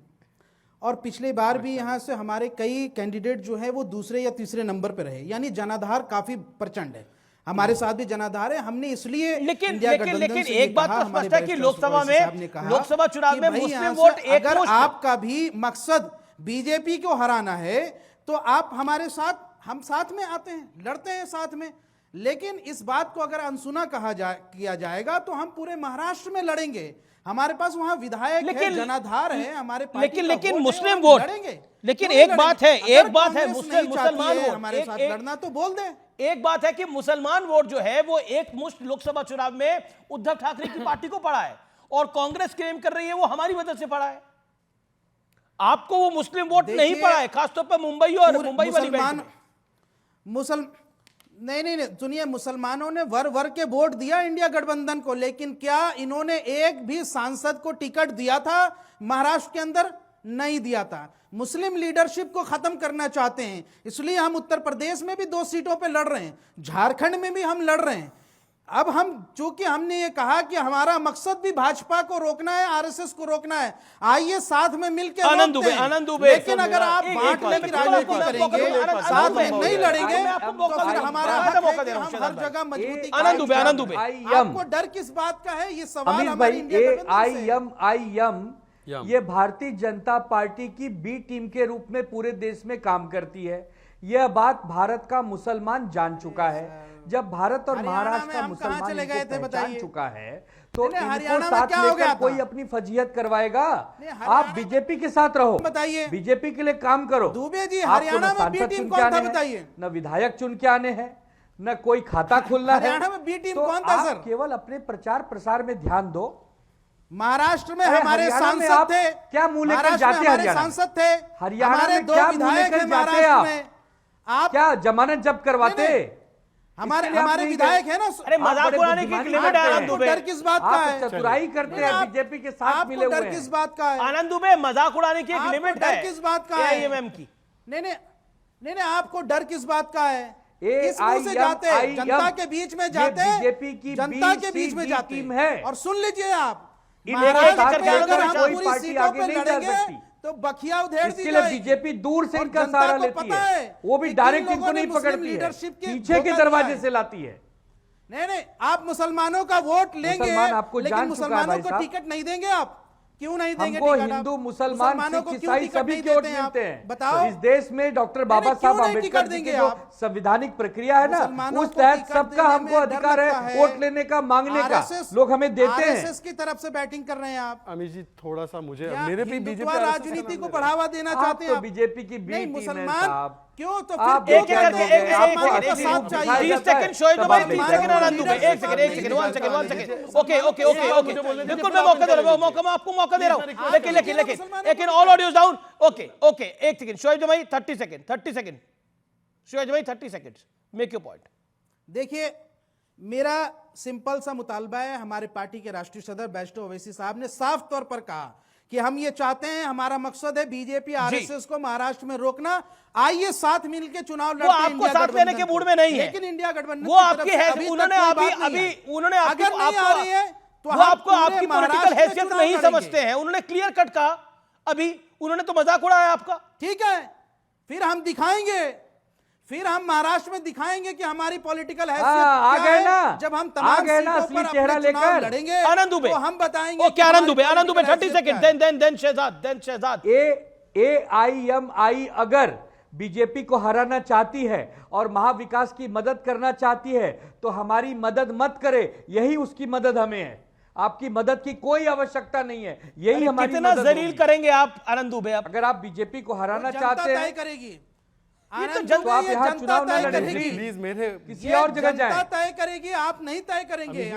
S14: और पिछली बार भी यहाँ से हमारे कई कैंडिडेट जो है वो दूसरे या तीसरे नंबर पर रहे, यानी जनाधार काफी प्रचंड है। हमारे साथ भी जनाधार है। हमने इसलिए
S1: लेकिन एक बात तो स्पष्ट है कि लोकसभा चुनाव में मुस्लिम वोट एक,
S14: अगर आपका भी मकसद बीजेपी को हराना है तो आप हमारे साथ, हम साथ में आते हैं, लड़ते हैं साथ में। लेकिन इस बात को अगर अनसुना किया जाएगा तो हम पूरे महाराष्ट्र में लड़ेंगे। हमारे पास वहां विधायक है, जनाधार है हमारे पार्टी
S1: लेकिन मुस्लिम वोट लड़ेंगे। लेकिन एक बात है मुसलमान वोट
S14: हमारे साथ लड़ना तो बोल दें।
S1: एक बात है कि मुसलमान वोट जो है वो एक मुश्त लोकसभा चुनाव में उद्धव ठाकरे की पार्टी को पड़ा है और कांग्रेस क्लेम कर रही है वो हमारी वजह से पड़ा है। आपको वो मुस्लिम वोट नहीं पड़ा है, खासतौर पर मुंबई और मुंबई वाली
S14: नहीं नहीं नहीं, सुनिए, मुसलमानों ने वर वर के वोट दिया इंडिया गठबंधन को, लेकिन क्या इन्होंने एक भी सांसद को टिकट दिया था महाराष्ट्र के अंदर? नहीं दिया था। मुस्लिम लीडरशिप को खत्म करना चाहते हैं, इसलिए हम उत्तर प्रदेश में भी 2 सीटों पे लड़ रहे हैं, झारखंड में भी हम लड़ रहे हैं। अब हम, चूंकि हमने ये कहा कि हमारा मकसद भी भाजपा को रोकना है, आरएसएस को रोकना है, आइए साथ में मिलकर
S1: आनंद
S14: रोकते
S1: दुबे,
S14: हैं। लेकिन अगर आप बांटने की राजनीति करेंगे, साथ में नहीं लड़ेंगे, तो फिर हमारा हक है कि हम हर जगह मजबूती।
S1: आनंद दुबे
S14: आपको डर किस बात का है? ये सवाल हमारी इंडिया गठबंधन से।
S12: ये भारतीय जनता पार्टी की बी टीम के रूप में पूरे देश में काम करती है। यह बात भारत का मुसलमान जान चुका है। जब भारत और महाराष्ट्र का मुसलमान इनको पहचान चुका है, तो इनको साथ लेकर कोई अपनी फजीहत करवाएगा? आप बीजेपी के साथ रहो,
S14: बताइए,
S12: बीजेपी के लिए काम करो।
S14: दुबे जी, हरियाणा में बी टीम कौन था बताइए?
S12: न विधायक चुन के आने हैं, न कोई खाता खोलना है।
S14: हरियाणा में बी टीम कौन था सर?
S12: केवल अपने प्रचार प्रसार में ध्यान दो।
S14: महाराष्ट्र में हमारे सांसद थे,
S12: क्या मुंह लेकर जाते? हरियाणा
S14: सांसद थे,
S12: हरियाणा में क्या मुंह लेकर जाते? आप क्या जमानत जब्त करवाते?
S14: हमारे विधायक है ना।
S1: अरे मजाक उड़ाने की लिमिट है आनंद दुबे।
S14: डर किस बात का है?
S12: चतुराई करते हैं, बीजेपी के साथ मिले हुए हैं।
S14: डर किस बात का है?
S1: आनंद दुबे, मजाक उड़ाने की एक लिमिट है।
S14: डर किस बात का है?
S1: एआईएमएम की।
S14: नहीं, आपको डर किस बात का है? किस मुंह से जाते? जनता के बीच में जाते,
S12: बीजेपी की
S14: जनता के बीच में जाते
S12: हैं।
S14: और सुन लीजिए, आप
S12: महाराष्ट्र में अगर हम पूरी सीटों पे नहीं जा सकती
S14: तो बखिया उधेड़ दी
S12: इसके लिए बीजेपी दूर से इनका सहारा लेती है। वो भी डायरेक्ट इनको नहीं पकड़ती है, पीछे के दरवाजे से लाती है।
S14: नहीं, आप मुसलमानों का वोट लेंगे,
S12: आपको
S14: लेकिन मुसलमानों को टिकट नहीं देंगे। आप क्यों नहीं देंगे?
S12: हमको हिंदू, मुसलमान, सिख, ईसाई सभी के वोट मिलते हैं।
S14: बताओ,
S12: इस देश में डॉक्टर बाबा साहब अम्बेडकर जी की जो संवैधानिक प्रक्रिया है ना, उस तहत सबका हमको अधिकार है वोट लेने का, मांगने का। लोग हमें देते हैं।
S14: आरएसएस की तरफ से बैटिंग कर रहे हैं आप।
S11: अमित जी, थोड़ा सा मुझे, मेरे भी बीजेपी
S14: राजनीति को बढ़ावा देना चाहते हैं।
S12: बीजेपी की बी टीम है साहब।
S14: क्यों? तो
S1: एक सेकंड शोएब भाई, 3 सेकंड आनंद दुबे, एक सेकंड, 1 सेकंड। ओके, बिल्कुल मैं मौका दे रहा हूं, मैं आपको मौका दे रहा हूं। लेकिन ऑल ऑडियोज डाउन। ओके, एक सेकंड शोएब भाई, 30 सेकंड। शोएब भाई 30 सेकंड, मेक योर पॉइंट।
S14: देखिए, मेरा सिंपल सा मुतालबा है। हमारे पार्टी के राष्ट्रीय सदर बैरिस्टर ओवैसी साहब ने साफ तौर पर कहा कि हम ये चाहते हैं, हमारा मकसद है बीजेपी आरएसएस को महाराष्ट्र में रोकना। आइए साथ मिलकर चुनाव लड़ते हैं।
S1: वो आपको साथ लेने के मूड में नहीं है,
S14: लेकिन इंडिया गठबंधन
S1: वो आपकी है, उन्होंने आपको आपकी पॉलिटिकल हैसियत नहीं समझते हैं। उन्होंने क्लियर कट कहा, अभी उन्होंने तो मजाक उड़ाया आपका।
S14: ठीक है, फिर हम दिखाएंगे, फिर हम महाराष्ट्र में दिखाएंगे कि हमारी पॉलिटिकल हैसियत
S12: आ गए ना,
S14: जब हम तमाम सीटों पर
S12: चेहरा लेकर
S14: लड़ेंगे।
S1: आनंद दुबे,
S14: तो हम बताएंगे।
S1: ओके आनंद दुबे 30 सेकंड। देन शहजाद।
S12: एआईएमआई अगर बीजेपी को हराना चाहती है और महाविकास की मदद करना चाहती है, तो हमारी मदद मत करे, यही उसकी मदद हमें है। आपकी मदद की कोई आवश्यकता नहीं है, यही हमारी
S1: कितना जलील करेंगे आप आनंद दुबे?
S12: अगर आप बीजेपी को हराना चाहते हैं,
S14: करेगी
S12: तो आप यहाँ चुनाव न लड़ेंगे,
S11: प्लीज मेरे
S12: किसी और जगह जाएं।
S14: तय करेगी, आप नहीं तय करेंगे।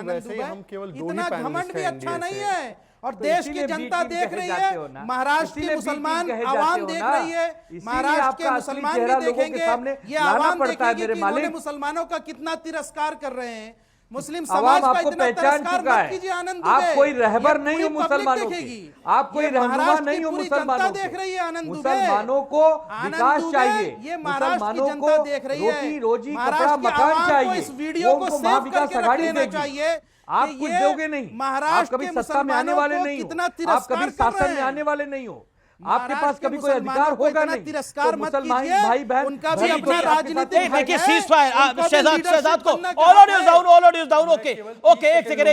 S11: हम केवल
S14: इतना घमंड भी अच्छा नहीं है। और देश की जनता देख रही है, महाराष्ट्र की मुसलमान आवाम देख रही है, महाराष्ट्र के मुसलमान भी देखेंगे, ये आवाम देखेगी कि इन्होंने मुसलमानों का कितना तिरस्कार कर रहे हैं। मुस्लिम समाज का इतना तिरस्कार मत कीजिए आनंद दुबे।
S12: आप कोई रहबर नहीं हो मुसलमानों की, आप कोई रहनुमा नहीं हो मुसलमानों की।
S14: देख रही है आनंद दुबे,
S12: मुसलमानों को विकास चाहिए,
S14: ये महाराष्ट्र की जनता देख रही है।
S12: रोटी रोजी कपड़ा मकान चाहिए।
S14: इस वीडियो को सेव करके रख लेना चाहिए।
S12: आप कुछ दोगे नहीं, आप कभी सत्ता में आने वाले नहीं हो, आप कभी शासन में आने वाले नहीं हो, आपके पास कभी कोई अधिकार होगा नहीं।
S14: तिरस्कार मत कीजिए,
S12: भाई बहन
S14: उनका भी अपना राजनीतिक
S1: देखिए, सीज फायर शहजाद को ऑल ऑडियोज डाउन। ओके, एक सेकंड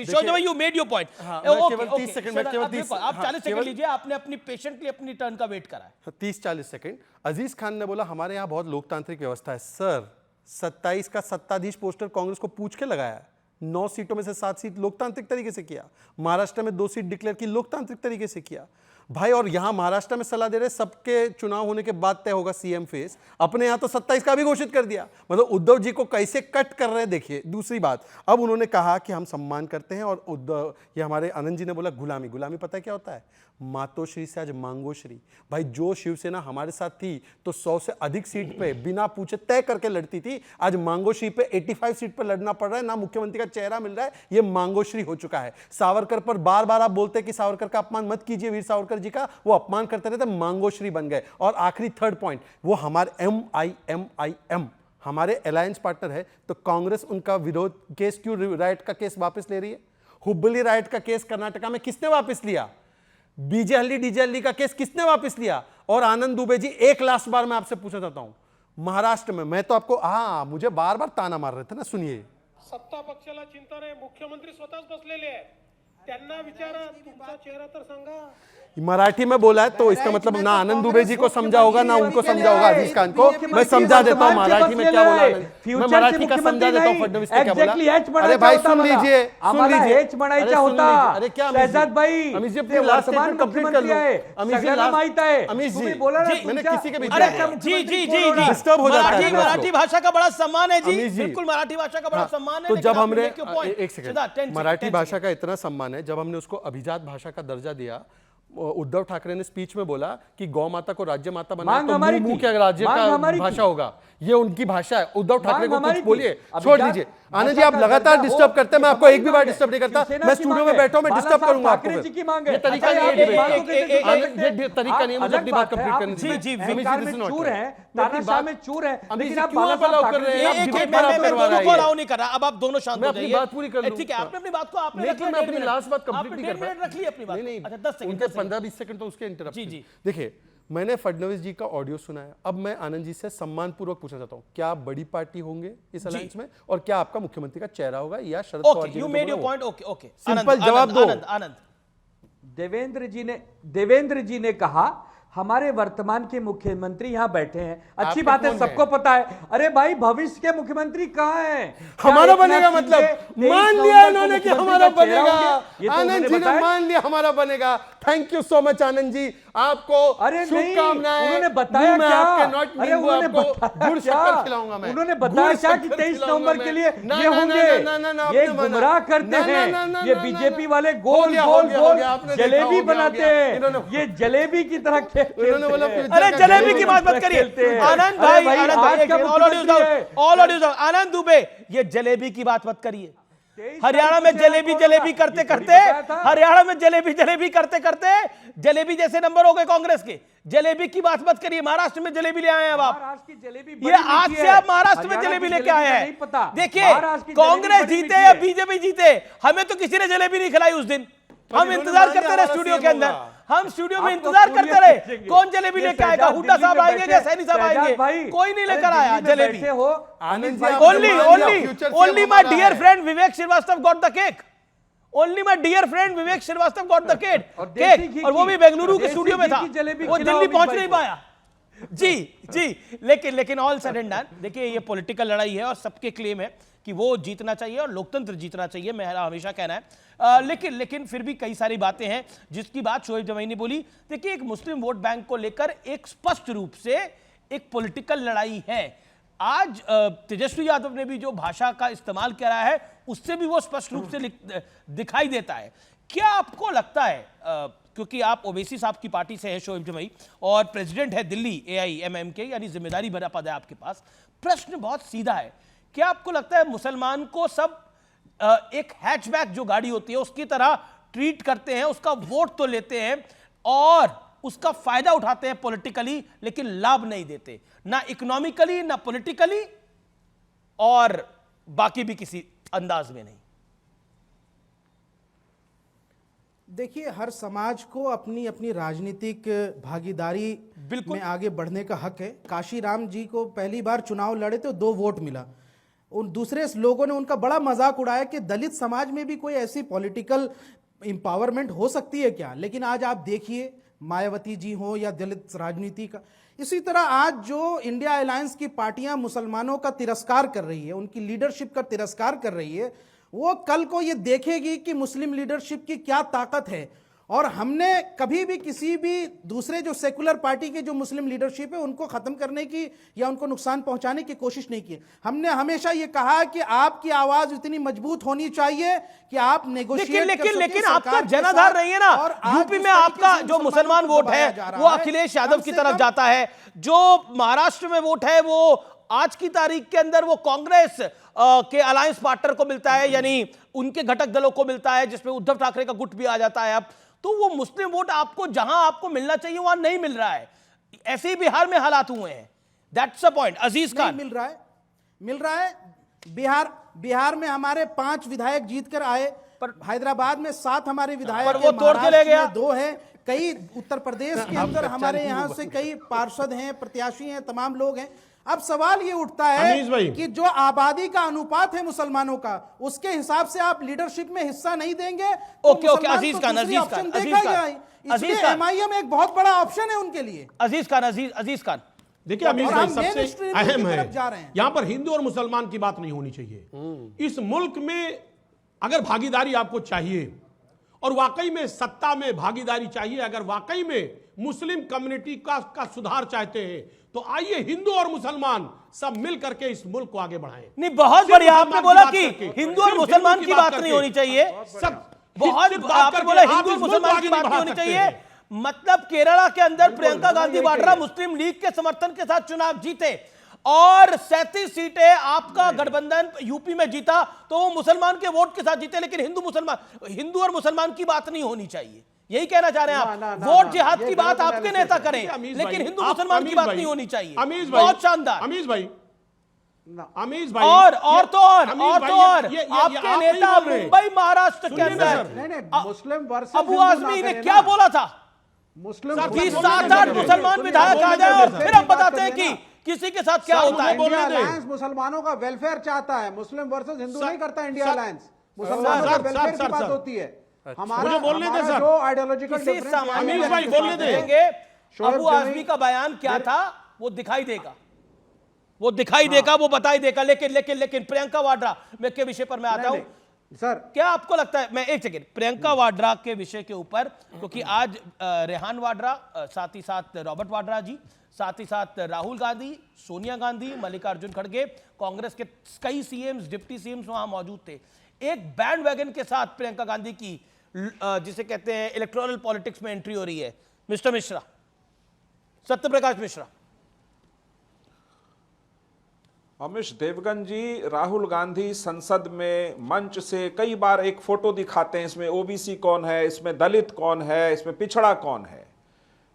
S1: शोएब भाई, यू मेड योर पॉइंट।
S11: केवल 30 सेकंड,
S1: आप 40 सेकंड लीजिए, आपने अपनी पेशेंटली अपनी टर्न का वेट करा है।
S11: 30-40 सेकंड। अजीज खान ने बोला हमारे यहाँ बहुत लोकतांत्रिक व्यवस्था है। सर, 27 का सत्ताधीश पोस्टर कांग्रेस को पूछ के लगाया। 9 सीटों में से 7 सीट लोकतांत्रिक तरीके से किया। महाराष्ट्र में 2 सीट डिक्लेयर की, लोकतांत्रिक तरीके से किया भाई। और यहां महाराष्ट्र में सलाह दे रहे सबके चुनाव होने के बाद तय होगा सीएम फेस। अपने यहां तो 27 का भी घोषित कर दिया। मतलब उद्धव जी को कैसे कट कर रहे हैं देखिए। दूसरी बात, अब उन्होंने कहा कि हम सम्मान करते हैं, और उद्धव, ये हमारे आनंद जी ने बोला गुलामी। गुलामी पता है क्या होता है? मातोश्री से आज मांगोश्री। भाई जो शिवसेना हमारे साथ थी तो 100 से अधिक सीट पे बिना पूछे तय करके लड़ती थी, आज मांगोश्री पे 85 सीट पे लड़ना पड़ रहा है, ना मुख्यमंत्री का चेहरा मिल रहा है, ये मांगोश्री हो चुका है। सावरकर पर बार बार आप बोलते हैं कि सावरकर का अपमान मत कीजिए, वीर सावरकर जी का, वो अपमान करते रहते, मांगोश्री बन गए। और आखिरी थर्ड पॉइंट, वो हमारे MIM हमारे अलायंस पार्टनर है, तो कांग्रेस उनका विरोध केस क्यों, राइट का केस वापस ले रही है? हुब्बली राइट का केस कर्नाटका में किसने वापस लिया? बीजे हल्ली डीजे हल्ली का केस किसने वापस लिया? और आनंद दुबे जी, एक लास्ट बार मैं आपसे पूछना चाहता हूं, महाराष्ट्र में, मैं तो आपको मुझे बार बार ताना मार रहे थे ना, सुनिए।
S10: सत्ता पक्षाला चिंता नाही, मुख्यमंत्री स्वतःच बसलेले आहे, त्यांना विचारा, तुमचा चेहरा तर सांगा।
S11: मराठी में बोला है तो इसका मतलब ना आनंद दुबे जी को समझा होगा ना उनको समझा होगा। अजीज खान को मैं समझा देता हूँ मराठी में क्या बोला, मैं मराठी का समझा देता हूँ फडणवीस ने क्या बोला। अरे भाई सुन लीजिए,
S12: अरे क्या शहजाद भाई,
S11: अमित जी अपनी लास्ट स्टेटमेंट कंप्लीट कर लो। अमित जी मैंने किसी के बीच
S1: जी
S11: डिस्टर्ब हो जाता है।
S1: मराठी भाषा का बड़ा सम्मान है जी, बिल्कुल मराठी भाषा का बड़ा सम्मान है।
S11: तो जब हमने, एक सेकंड, मराठी भाषा का इतना सम्मान है, जब हमने उसको अभिजात भाषा का दर्जा दिया, उद्धव ठाकरे ने स्पीच में बोला कि गौ माता को राज्य माता बनाए तो मुंह क्या राज्य का भाषा होगा, ये उनकी भाषा है। उद्धव ठाकरे को कुछ बोलिए, छोड़ दीजिए। आनंद जी आप लगातार डिस्टर्ब करते हैं, मैं आपको एक भी बार डिस्टर्ब नहीं करता, मैं स्टूडियो में बैठा हूं, मैं डिस्टर्ब करूंगा आपको। ये तरीका नहीं है, ये तरीका नहीं है, मुझे अपनी बात कंप्लीट करनी चाहिए।
S12: जी चूर है, तानाशाह में चूर है, लेकिन आप
S11: क्यों अलाउ कर रहे हैं?
S1: मैं दोनों को अलाउ नहीं कर रहा, अब आप दोनों शांत हो जाइए।
S11: बात पूरी कर लूं।
S1: ठीक है, आपने अपनी बात को आपने
S11: मैं अपनी लास्ट बात कंप्लीट नहीं कर पाया।
S1: रख ली अपनी बात।
S11: नहीं,
S1: अच्छा 10 सेकंड,
S11: उनके 15-20 सेकंड तो उसके इंटरप्ट। जी देखिए, मैंने फडणवीस जी का ऑडियो सुना है, अब मैं आनंद जी से सम्मान पूर्वक पूछना चाहता हूं, क्या आप बड़ी पार्टी होंगे इस अलायंस में, और क्या आपका मुख्यमंत्री का चेहरा होगा या Sharad Pawar ji?
S1: You made your point. Okay
S11: simple जवाब दो।
S1: आनंद,
S12: देवेंद्र जी ने कहा हमारे वर्तमान के मुख्यमंत्री यहाँ बैठे हैं, अच्छी बात है, सबको पता है। अरे भाई भविष्य के मुख्यमंत्री कहाँ हैं?
S11: हमारा बनेगा, मतलब मान लिया इन्होंने कि हमारा बनेगा। आनंद जी ने मान लिया हमारा बनेगा। Thank you so much Anand ji, आपको शुभकामनाएं।
S12: उन्होंने बताया क्या?
S11: अरे उन्होंने गुड़ शक्कर खिलाऊंगा मैं।
S12: उन्होंने बताया क्या कि 23 नवंबर के लिए ये होंगे? ये गुमराह करते हैं, ये बीजेपी वाले गोल गोल गोल जलेबी बनाते हैं, ये जलेबी की तरह।
S1: अरे जलेबी की बात मत करिए आनंद भाई, आनंद दुबे, ये जलेबी की बात मत करिए। हरियाणा में जलेबी करते करते, हरियाणा में जलेबी करते करते जलेबी जैसे नंबर हो गए कांग्रेस के। जलेबी की बात मत करिए, महाराष्ट्र में जलेबी ले आए हैं आप। ये आज से आप महाराष्ट्र में जलेबी लेके आए हैं। देखिए, कांग्रेस जीते या बीजेपी जीते, हमें तो किसी ने जलेबी नहीं खिलाई उस दिन। हम इंतजार करते रहे स्टूडियो के अंदर, हम स्टूडियो में इंतजार करते रहे कौन जलेबी लेके आएगा। हुड्डा साहब आएंगे या सैनी साहब आएंगे, कोई नहीं लेकर आया jalebi. Only my dear friend Vivek Srivastava got the cake. Only my dear friend Vivek Srivastava got the cake, और वो भी बेंगलुरु के स्टूडियो में था, वो दिल्ली पहुंच नहीं पाया। जी लेकिन ऑल सडन डन, देखिए ये पॉलिटिकल लड़ाई है और सबके क्लेम है कि वो जीतना चाहिए और लोकतंत्र जीतना चाहिए, मेरा हमेशा कहना है। लेकिन फिर भी कई सारी बातें हैं जिसकी बात शोएब जमाई ने बोली। देखिए, एक मुस्लिम वोट बैंक को लेकर एक स्पष्ट रूप से एक पॉलिटिकल लड़ाई है। आज तेजस्वी यादव ने भी जो भाषा का इस्तेमाल करा है उससे भी वो स्पष्ट रूप से दिखाई देता है। क्या आपको लगता है, क्योंकि आप ओवैसी साहब की पार्टी से हैं शोएब जमाई, और प्रेसिडेंट है दिल्ली AIMM के, यानी जिम्मेदारी भरा पद है आपके पास, प्रश्न बहुत सीधा है, क्या आपको लगता है मुसलमान को सब एक हैचबैक जो गाड़ी होती है उसकी तरह ट्रीट करते हैं, उसका वोट तो लेते हैं और उसका फायदा उठाते हैं पॉलिटिकली, लेकिन लाभ नहीं देते, ना इकोनॉमिकली ना पॉलिटिकली और बाकी भी किसी अंदाज में नहीं?
S14: देखिए, हर समाज को अपनी अपनी राजनीतिक भागीदारी में आगे बढ़ने का हक है। काशीराम जी को पहली बार चुनाव लड़े तो 2 वोट मिला। उन दूसरे लोगों ने उनका बड़ा मजाक उड़ाया कि दलित समाज में भी कोई ऐसी पॉलिटिकल एम्पावरमेंट हो सकती है क्या। लेकिन आज आप देखिए, मायावती जी हो या दलित राजनीति का, इसी तरह आज जो इंडिया अलायंस की पार्टियां मुसलमानों का तिरस्कार कर रही है, उनकी लीडरशिप का तिरस्कार कर रही है, वो कल को ये देखेगी कि मुस्लिम लीडरशिप की क्या ताकत है और हमने कभी भी किसी भी दूसरे जो सेकुलर पार्टी के जो मुस्लिम लीडरशिप है उनको खत्म करने की या उनको नुकसान पहुंचाने की कोशिश नहीं की। हमने हमेशा ये कहा कि आपकी आवाज इतनी मजबूत होनी चाहिए कि आप नेगोशिएट
S1: लेकिन आपका जनाधार नहीं है ना। यूपी में आपका जो मुसलमान वोट है वो अखिलेश यादव की तरफ जाता है, जो महाराष्ट्र में वोट है वो आज की तारीख के अंदर वो कांग्रेस के अलायंस पार्टनर को मिलता है, यानी उनके घटक दलों को मिलता है, जिसमें उद्धव ठाकरे का गुट भी आ जाता है। अब तो वो मुस्लिम वोट आपको जहां आपको मिलना चाहिए वहां नहीं मिल रहा है। ऐसे ही बिहार में हालात हुए हैं। That's the point. Aziz Khan,
S14: मिल रहा है। बिहार में हमारे 5 विधायक जीत कर आए, पर हैदराबाद में 7 हमारे विधायक,
S1: वो तोड़ के ले गया।
S14: 2 है, कई उत्तर प्रदेश के अंदर हमारे यहाँ से कई पार्षद हैं, प्रत्याशी हैं, तमाम लोग हैं। अब सवाल ये उठता है कि जो आबादी का अनुपात है मुसलमानों का, उसके हिसाब से आप लीडरशिप में हिस्सा नहीं देंगे तो
S1: ओके, अजीज खान
S14: इसलिए एमआईएम एक बहुत बड़ा ऑप्शन है उनके लिए।
S1: अजीज खान
S10: देखिए अमीर भाई, सबसे अहम है यहां पर हिंदू और मुसलमान की बात नहीं होनी चाहिए। इस मुल्क में अगर भागीदारी आपको चाहिए और वाकई में सत्ता में भागीदारी चाहिए, अगर वाकई में मुस्लिम कम्युनिटी का सुधार चाहते हैं, तो आइए हिंदू और मुसलमान सब मिल करके इस मुल्क को आगे बढ़ाएं।
S1: नहीं, बहुत बढ़िया आपने बोला कि हिंदू और मुसलमान की बात नहीं होनी चाहिए। सब बहुत आपने बोला हिंदू और मुसलमान की बात नहीं होनी चाहिए। मतलब केरला के अंदर प्रियंका गांधी वाड्रा मुस्लिम लीग के समर्थन के साथ चुनाव जीते और 37 सीटें आपका गठबंधन यूपी में जीता, तो वो मुसलमान के वोट के साथ जीते, लेकिन हिंदू और मुसलमान की बात नहीं होनी चाहिए। यही कहना चाह रहे हैं आप? वोट जिहाद की बात आपके नेता करें, लेकिन हिंदू मुसलमान की बात नहीं होनी चाहिए। बहुत शानदार
S10: अमीज भाई
S1: और आपके नेता मुंबई महाराष्ट्र के अंदर
S7: मुस्लिम वर्सेस
S1: अबू आजमी ने क्या बोला था?
S7: मुस्लिम
S1: 7-8 मुसलमान विधायक आ जाए और फिर हम बताते हैं कि किसी के साथ क्या होता है।
S7: इंडिया अलायंस मुसलमानों का वेलफेयर चाहता है, मुस्लिम वर्सेस हिंदू नहीं करता इंडिया अलायंस। मुसलमानों का वेलफेयर की बात होती है। हमारा जो आइडियोलॉजिकल डिफरेंस,
S10: अमीर भाई बोलने देंगे।
S1: अबू आजमी का बयान क्या था वो दिखाई देगा, वो बताई देगा। लेकिन प्रियंका वाड्रा के विषय पर मैं आता हूं
S7: सर।
S1: क्या आपको लगता है, मैं एक सेकेंड, प्रियंका वाड्रा के विषय के ऊपर, क्योंकि आज रेहान वाड्रा, साथ ही साथ रॉबर्ट वाड्रा जी, साथ ही साथ राहुल गांधी, सोनिया गांधी, मल्लिकार्जुन खड़गे, कांग्रेस के कई सीएम्स, डिप्टी सीएम्स वहां मौजूद थे। एक बैंड वैगन के साथ प्रियंका गांधी की, जिसे कहते हैं इलेक्टोरल पॉलिटिक्स में एंट्री हो रही है। मिस्टर मिश्रा, सत्यप्रकाश मिश्रा।
S13: अमिश देवगन जी, राहुल गांधी संसद में मंच से कई बार एक फोटो दिखाते हैं, इसमें ओबीसी कौन है, इसमें दलित कौन है, इसमें पिछड़ा कौन है,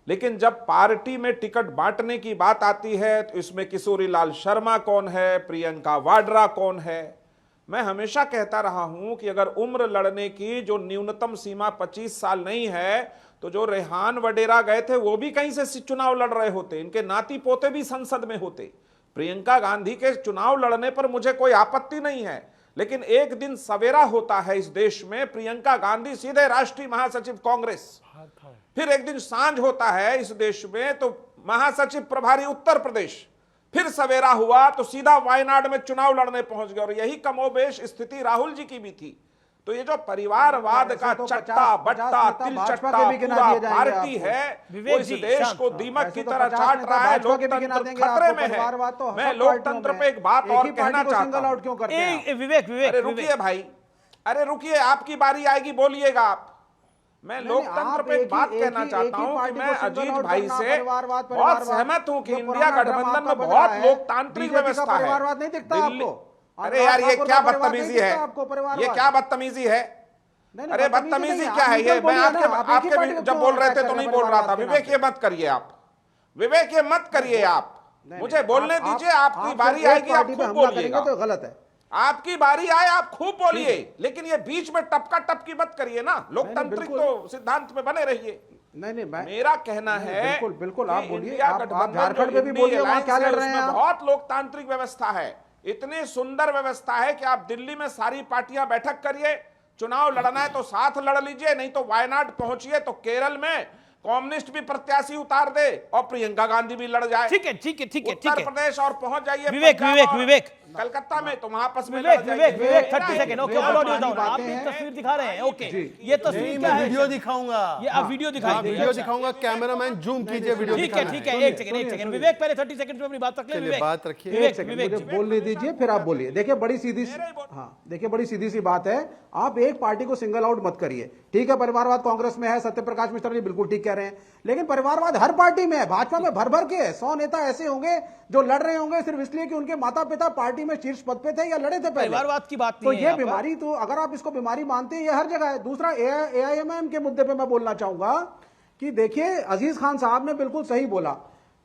S13: लेकिन जब पार्टी में टिकट बांटने की बात आती है तो इसमें किशोरी लाल शर्मा कौन है, प्रियंका वाड्रा कौन है। मैं हमेशा कहता रहा हूं कि अगर उम्र लड़ने की जो न्यूनतम सीमा 25 साल नहीं है, तो जो रेहान वडेरा गए थे वो भी कहीं से चुनाव लड़ रहे होते, इनके नाती पोते भी संसद में होते। प्रियंका गांधी के चुनाव लड़ने पर मुझे कोई आपत्ति नहीं है, लेकिन एक दिन सवेरा होता है इस देश में, प्रियंका गांधी सीधे राष्ट्रीय महासचिव कांग्रेस, फिर एक दिन सांझ होता है इस देश में तो महासचिव प्रभारी उत्तर प्रदेश, फिर सवेरा हुआ तो सीधा वायनाड में चुनाव लड़ने पहुंच गए। और यही कमोबेश स्थिति राहुल जी की भी थी। तो ये जो परिवारवाद का चट्टा बट्टा तिलचट्टा पूरा पार्टी है, वो इस देश को दीमक की तरह चाट रहा है, लोकतंत्र खतरे में है। मैं लोकतंत्र पे एक बात और कहना चाहता हूं।
S1: विवेक,
S13: अरे रुकिए भाई, अरे रुकिए, आपकी बारी आएगी, बोलिएगा आप। मैं लोकतंत्र पे एक बात कहना चाहता हूं कि मैं अजीत भाई से बहुत सहमत हूं कि इंडिया गठबंधन में बहुत लोकतांत्रिक व्यवस्था है। अरे यार, ये क्या बदतमीजी है, ये क्या बदतमीजी है? अरे बदतमीजी क्या है ये? मैं आपके जब बोल रहे थे तो नहीं बोल रहा था। विवेक ये मत करिए आप, विवेक ये मत करिए आप, मुझे बोलने दीजिए। आपकी बारी आएगी, आप खूब बोलिएगा।
S7: तो गलत है,
S13: आपकी बारी आए आप खूब बोलिए, लेकिन ये बीच में टपका टपकी मत करिए ना। लोकतांत्रिक तो सिद्धांत में बने रहिए।
S7: नहीं,
S13: मेरा कहना है
S7: बिल्कुल आप बोलिए।
S13: आप
S7: झारखंड में भी बोलिए, वहां क्या लड़ रहे हैं?
S13: बहुत लोकतांत्रिक व्यवस्था है, इतनी सुंदर व्यवस्था है कि आप दिल्ली में सारी पार्टियां बैठक करिए, चुनाव लड़ना है तो साथ लड़ लीजिए, नहीं तो वायनाड पहुंचिए, तो केरल में कम्युनिस्ट भी प्रत्याशी उतार दे और प्रियंका गांधी भी लड़ जाए।
S1: ठीक है ठीक है ठीक है ठीक
S13: उत्तर
S1: है।
S13: प्रदेश और पहुंच जाइए
S1: विवेक
S13: पंजाब
S1: विवेक
S13: और
S1: विवेक
S13: कलकत्ता में, तो वहां आपस में
S1: विवेक
S13: लड़ जाइए।
S1: विवेक विवेक 30 सेकंड। ओके
S11: विवेक,
S1: ऑडियो डाउन।
S11: बातें
S1: आप
S11: हैं।
S1: एक तस्वीर दिखा रहे हैं। ओके ये तस्वीर
S11: नहीं,
S1: क्या
S11: मैं
S1: है?
S11: वीडियो दिखाऊंगा।
S1: ये आप वीडियो दिखाई दीजिए।
S11: वीडियो
S1: अच्छा।
S11: दिखाऊंगा, कैमरामैन जूम कीजिए, वीडियो
S1: ठीक है
S11: दिखाना
S1: ठीक है। एक सेकंड विवेक पहले 30 सेकंड में अपनी बात रख ले।
S11: चलिए,
S1: विवेक
S11: बात रखिए।
S1: विवेक
S15: मुझे
S1: विवेक
S15: बोलने दीजिए फिर आप बोलिए। देखिए बड़ी सीधी देखिए बड़ी सीधी सी बात है, आप एक पार्टी को सिंगल आउट मत करिए। ठीक है, परिवारवाद कांग्रेस में है, सत्यप्रकाश मिश्रा जी बिल्कुल ठीक कह रहे हैं, लेकिन परिवारवाद हर पार्टी में है। भाजपा में भर भर के 100 नेता ऐसे होंगे जो लड़ रहे होंगे सिर्फ इसलिए कि उनके माता पिता पार्टी में शीर्ष पद पे थे या लड़े थे पहले।
S1: परिवारवाद की बात
S15: तो
S1: नहीं है
S15: ये
S1: यहाँ पर।
S15: बीमारी, तो अगर आप इसको बीमारी मानते हैं, ये हर जगह है। दूसरा AIMIM के मुद्दे पे मैं बोलना चाहूंगा कि देखिए अजीज खान साहब ने बिल्कुल सही बोला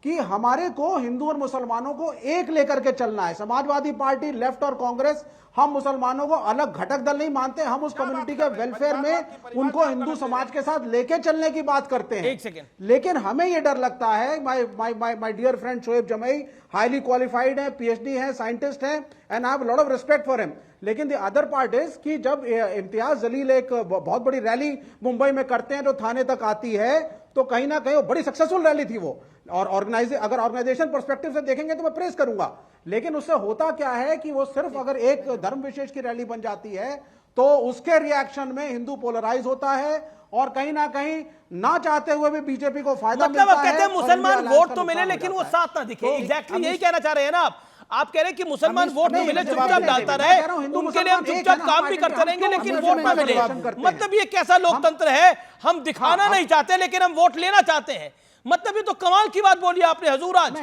S15: कि हमारे को हिंदू और मुसलमानों को एक लेकर के चलना है। समाजवादी पार्टी, लेफ्ट और कांग्रेस, हम मुसलमानों को अलग घटक दल नहीं मानते। हम उस कम्युनिटी के वेलफेयर में उनको हिंदू समाज के साथ लेके चलने की बात करते हैं।
S1: एक सेकंड।
S15: लेकिन हमें यह डर लगता है, my dear friend Shoaib Jamai highly qualified है, PhD है, साइंटिस्ट है, and I have lot of respect for him. लेकिन द अदर पार्ट इज कि जब इम्तियाज जलील एक बहुत बड़ी रैली मुंबई में करते हैं जो थाने तक आती है, तो कहीं ना कहीं वो बड़ी सक्सेसफुल रैली थी वो, और अगर ऑर्गेनाइजेशन पर्सपेक्टिव से देखेंगे तो मैं प्रेस करूंगा। लेकिन उससे होता क्या है कि वो सिर्फ अगर एक धर्म विशेष की रैली बन जाती है तो उसके रिएक्शन में हिंदू पोलराइज होता है, और कहीं ना कहीं ना चाहते हुए भी बीजेपी को फायदा
S1: मतलब
S15: मिलता
S1: आप कहते हैं
S15: है और
S1: मुसलमान
S15: इंडिया
S1: वोट
S15: अलायंस
S1: तो
S15: का
S1: मिले
S15: नुकसान
S1: लेकिन
S15: हो
S1: वो
S15: जाता है।
S1: साथ ना दिखे।
S15: तो
S1: एग्जैक्टली
S15: हम
S1: यही
S15: इस-
S1: कहना चाह रहे हैं ना आप कह रहे हैं कि मुसलमान वोट तो
S15: नहीं,
S1: मिले,
S15: जवाब
S1: चुपचाप
S15: नहीं
S1: डालता
S15: देंगे।
S1: रहे,
S15: मैं कह रहा हूं, हिंदू
S1: उनके लिए हम
S15: मुसलमान एक
S1: चुपचाप
S15: है ना,
S1: काम भी
S15: हमारे
S1: करते
S15: हम
S1: रहेंगे
S15: क्यों
S1: लेकिन
S15: हमेशा
S1: वोट ना मिले।
S15: मैनिपुलेशन करते हैं?
S1: मतलब ये कैसा लोकतंत्र है, हम दिखाना नहीं चाहते लेकिन हम वोट लेना चाहते हैं। मतलब ये तो कमाल की बात बोली आपने हजूर आज।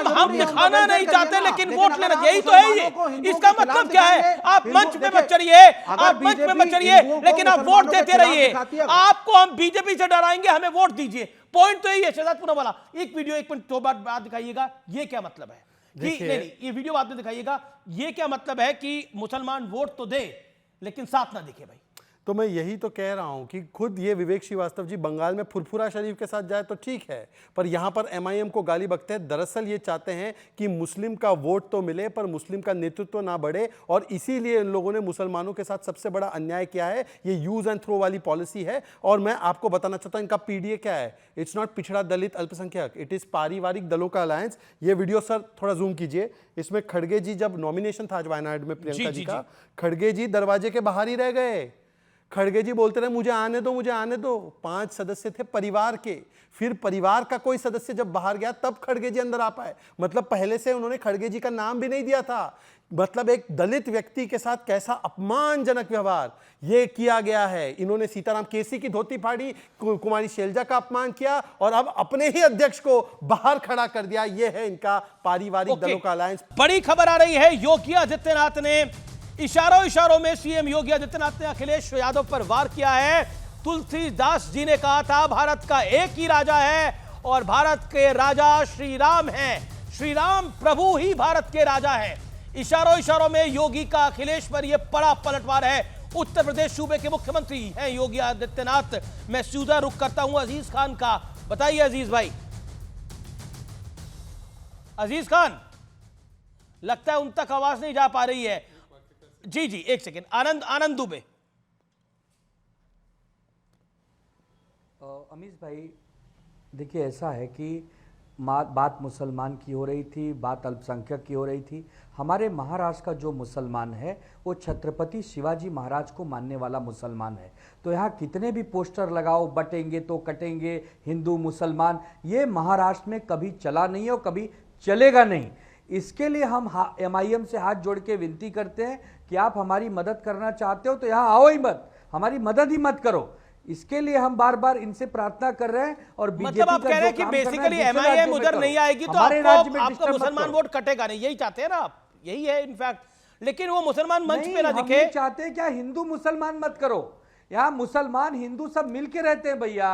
S1: हम दिखाना नहीं चाहते लेकिन वोट लेना, यही तो है ये। इसका मतलब क्या है? आप मंच पे मत चढ़िए, आप मंच पे मत चढ़िए, लेकिन आप वोट देते रहिए। आपको हम बीजेपी से डराएंगे, हमें वोट दीजिए। पॉइंट तो यही है। शहजाद पूनावाला एक वीडियो, एक मिनट 2 बात दिखाइएगा, ये क्या मतलब है कि नहीं, ये वीडियो बाद में दिखाइएगा, ये क्या मतलब है कि मुसलमान वोट तो दे लेकिन साथ ना दिखे भाई।
S11: तो मैं यही तो कह रहा हूं कि खुद ये विवेक श्रीवास्तव जी बंगाल में फुरफुरा शरीफ के साथ जाए तो ठीक है, पर यहां पर MIM को गाली बकते हैं। दरअसल ये चाहते हैं कि मुस्लिम का वोट तो मिले पर मुस्लिम का नेतृत्व ना बढ़े, और इसीलिए इन लोगों ने मुसलमानों के साथ सबसे बड़ा अन्याय किया है। ये यूज एंड थ्रो वाली पॉलिसी है। और मैं आपको बताना चाहता हूं इनका PDA क्या है। इट्स नॉट पिछड़ा दलित अल्पसंख्यक, इट इज पारिवारिक दलों का अलायंस। ये वीडियो सर थोड़ा जूम कीजिए। इसमें खड़गे जी, जब नॉमिनेशन था आज वायनाड में प्रियंका जी का, खड़गे जी दरवाजे के बाहर ही रह गए। खड़गे जी बोलते रहे मुझे आने दो, मुझे आने दो। 5 सदस्य थे परिवार के, फिर परिवार का कोई सदस्य जब बाहर गया तब खड़गे जी अंदर आ पाए। मतलब पहले से उन्होंने खड़गे जी का नाम भी नहीं दिया था। मतलब एक दलित व्यक्ति के साथ कैसा अपमानजनक व्यवहार ये किया गया है। इन्होंने सीताराम केसी की धोती फाड़ी, कुमारी शैलजा का अपमान किया, और अब अपने ही अध्यक्ष को बाहर खड़ा कर दिया। ये है इनका पारिवारिक दलों का अलायंस।
S1: बड़ी खबर आ रही है, योगी आदित्यनाथ ने इशारों में सीएम योगी आदित्यनाथ ने अखिलेश यादव पर वार किया है। तुलसीदास जी ने कहा था भारत का एक ही राजा है और भारत के राजा श्री राम हैं। श्री राम प्रभु ही भारत के राजा हैं। इशारों में योगी का अखिलेश पर यह बड़ा पलटवार है। उत्तर प्रदेश सूबे के मुख्यमंत्री हैं योगी आदित्यनाथ। मैं सीधा रुख करता हूं अजीज खान का। बताइए अजीज भाई। अजीज खान, लगता है उन तक आवाज नहीं जा पा रही है। जी एक सेकेंड। आनंद दुबे।
S12: अमीश भाई देखिए, ऐसा है कि बात मुसलमान की हो रही थी, बात अल्पसंख्यक की हो रही थी। हमारे महाराष्ट्र का जो मुसलमान है वो छत्रपति शिवाजी महाराज को मानने वाला मुसलमान है। तो यहाँ कितने भी पोस्टर लगाओ, बटेंगे तो कटेंगे, हिंदू मुसलमान, ये महाराष्ट्र में कभी चला नहीं है और कभी चलेगा नहीं। इसके लिए हम MIM से हाथ जोड़ के विनती करते हैं कि आप हमारी मदद करना चाहते हो तो यहाँ आओ ही मत, हमारी मदद ही मत करो। इसके लिए हम बार बार इनसे प्रार्थना कर रहे हैं। और
S1: मतलब आप कह रहे हैं कि बेसिकली MIM उधर नहीं आएगी तो आपका मुसलमान वोट कटेगा नहीं, यही चाहते हैं ना आप? यही है इनफैक्ट। लेकिन वो मुसलमान मंच पे ना दिखे।
S12: हम चाहते हैं क्या हिंदू मुसलमान मत करो, यहाँ मुसलमान हिंदू सब मिलके रहते हैं भैया।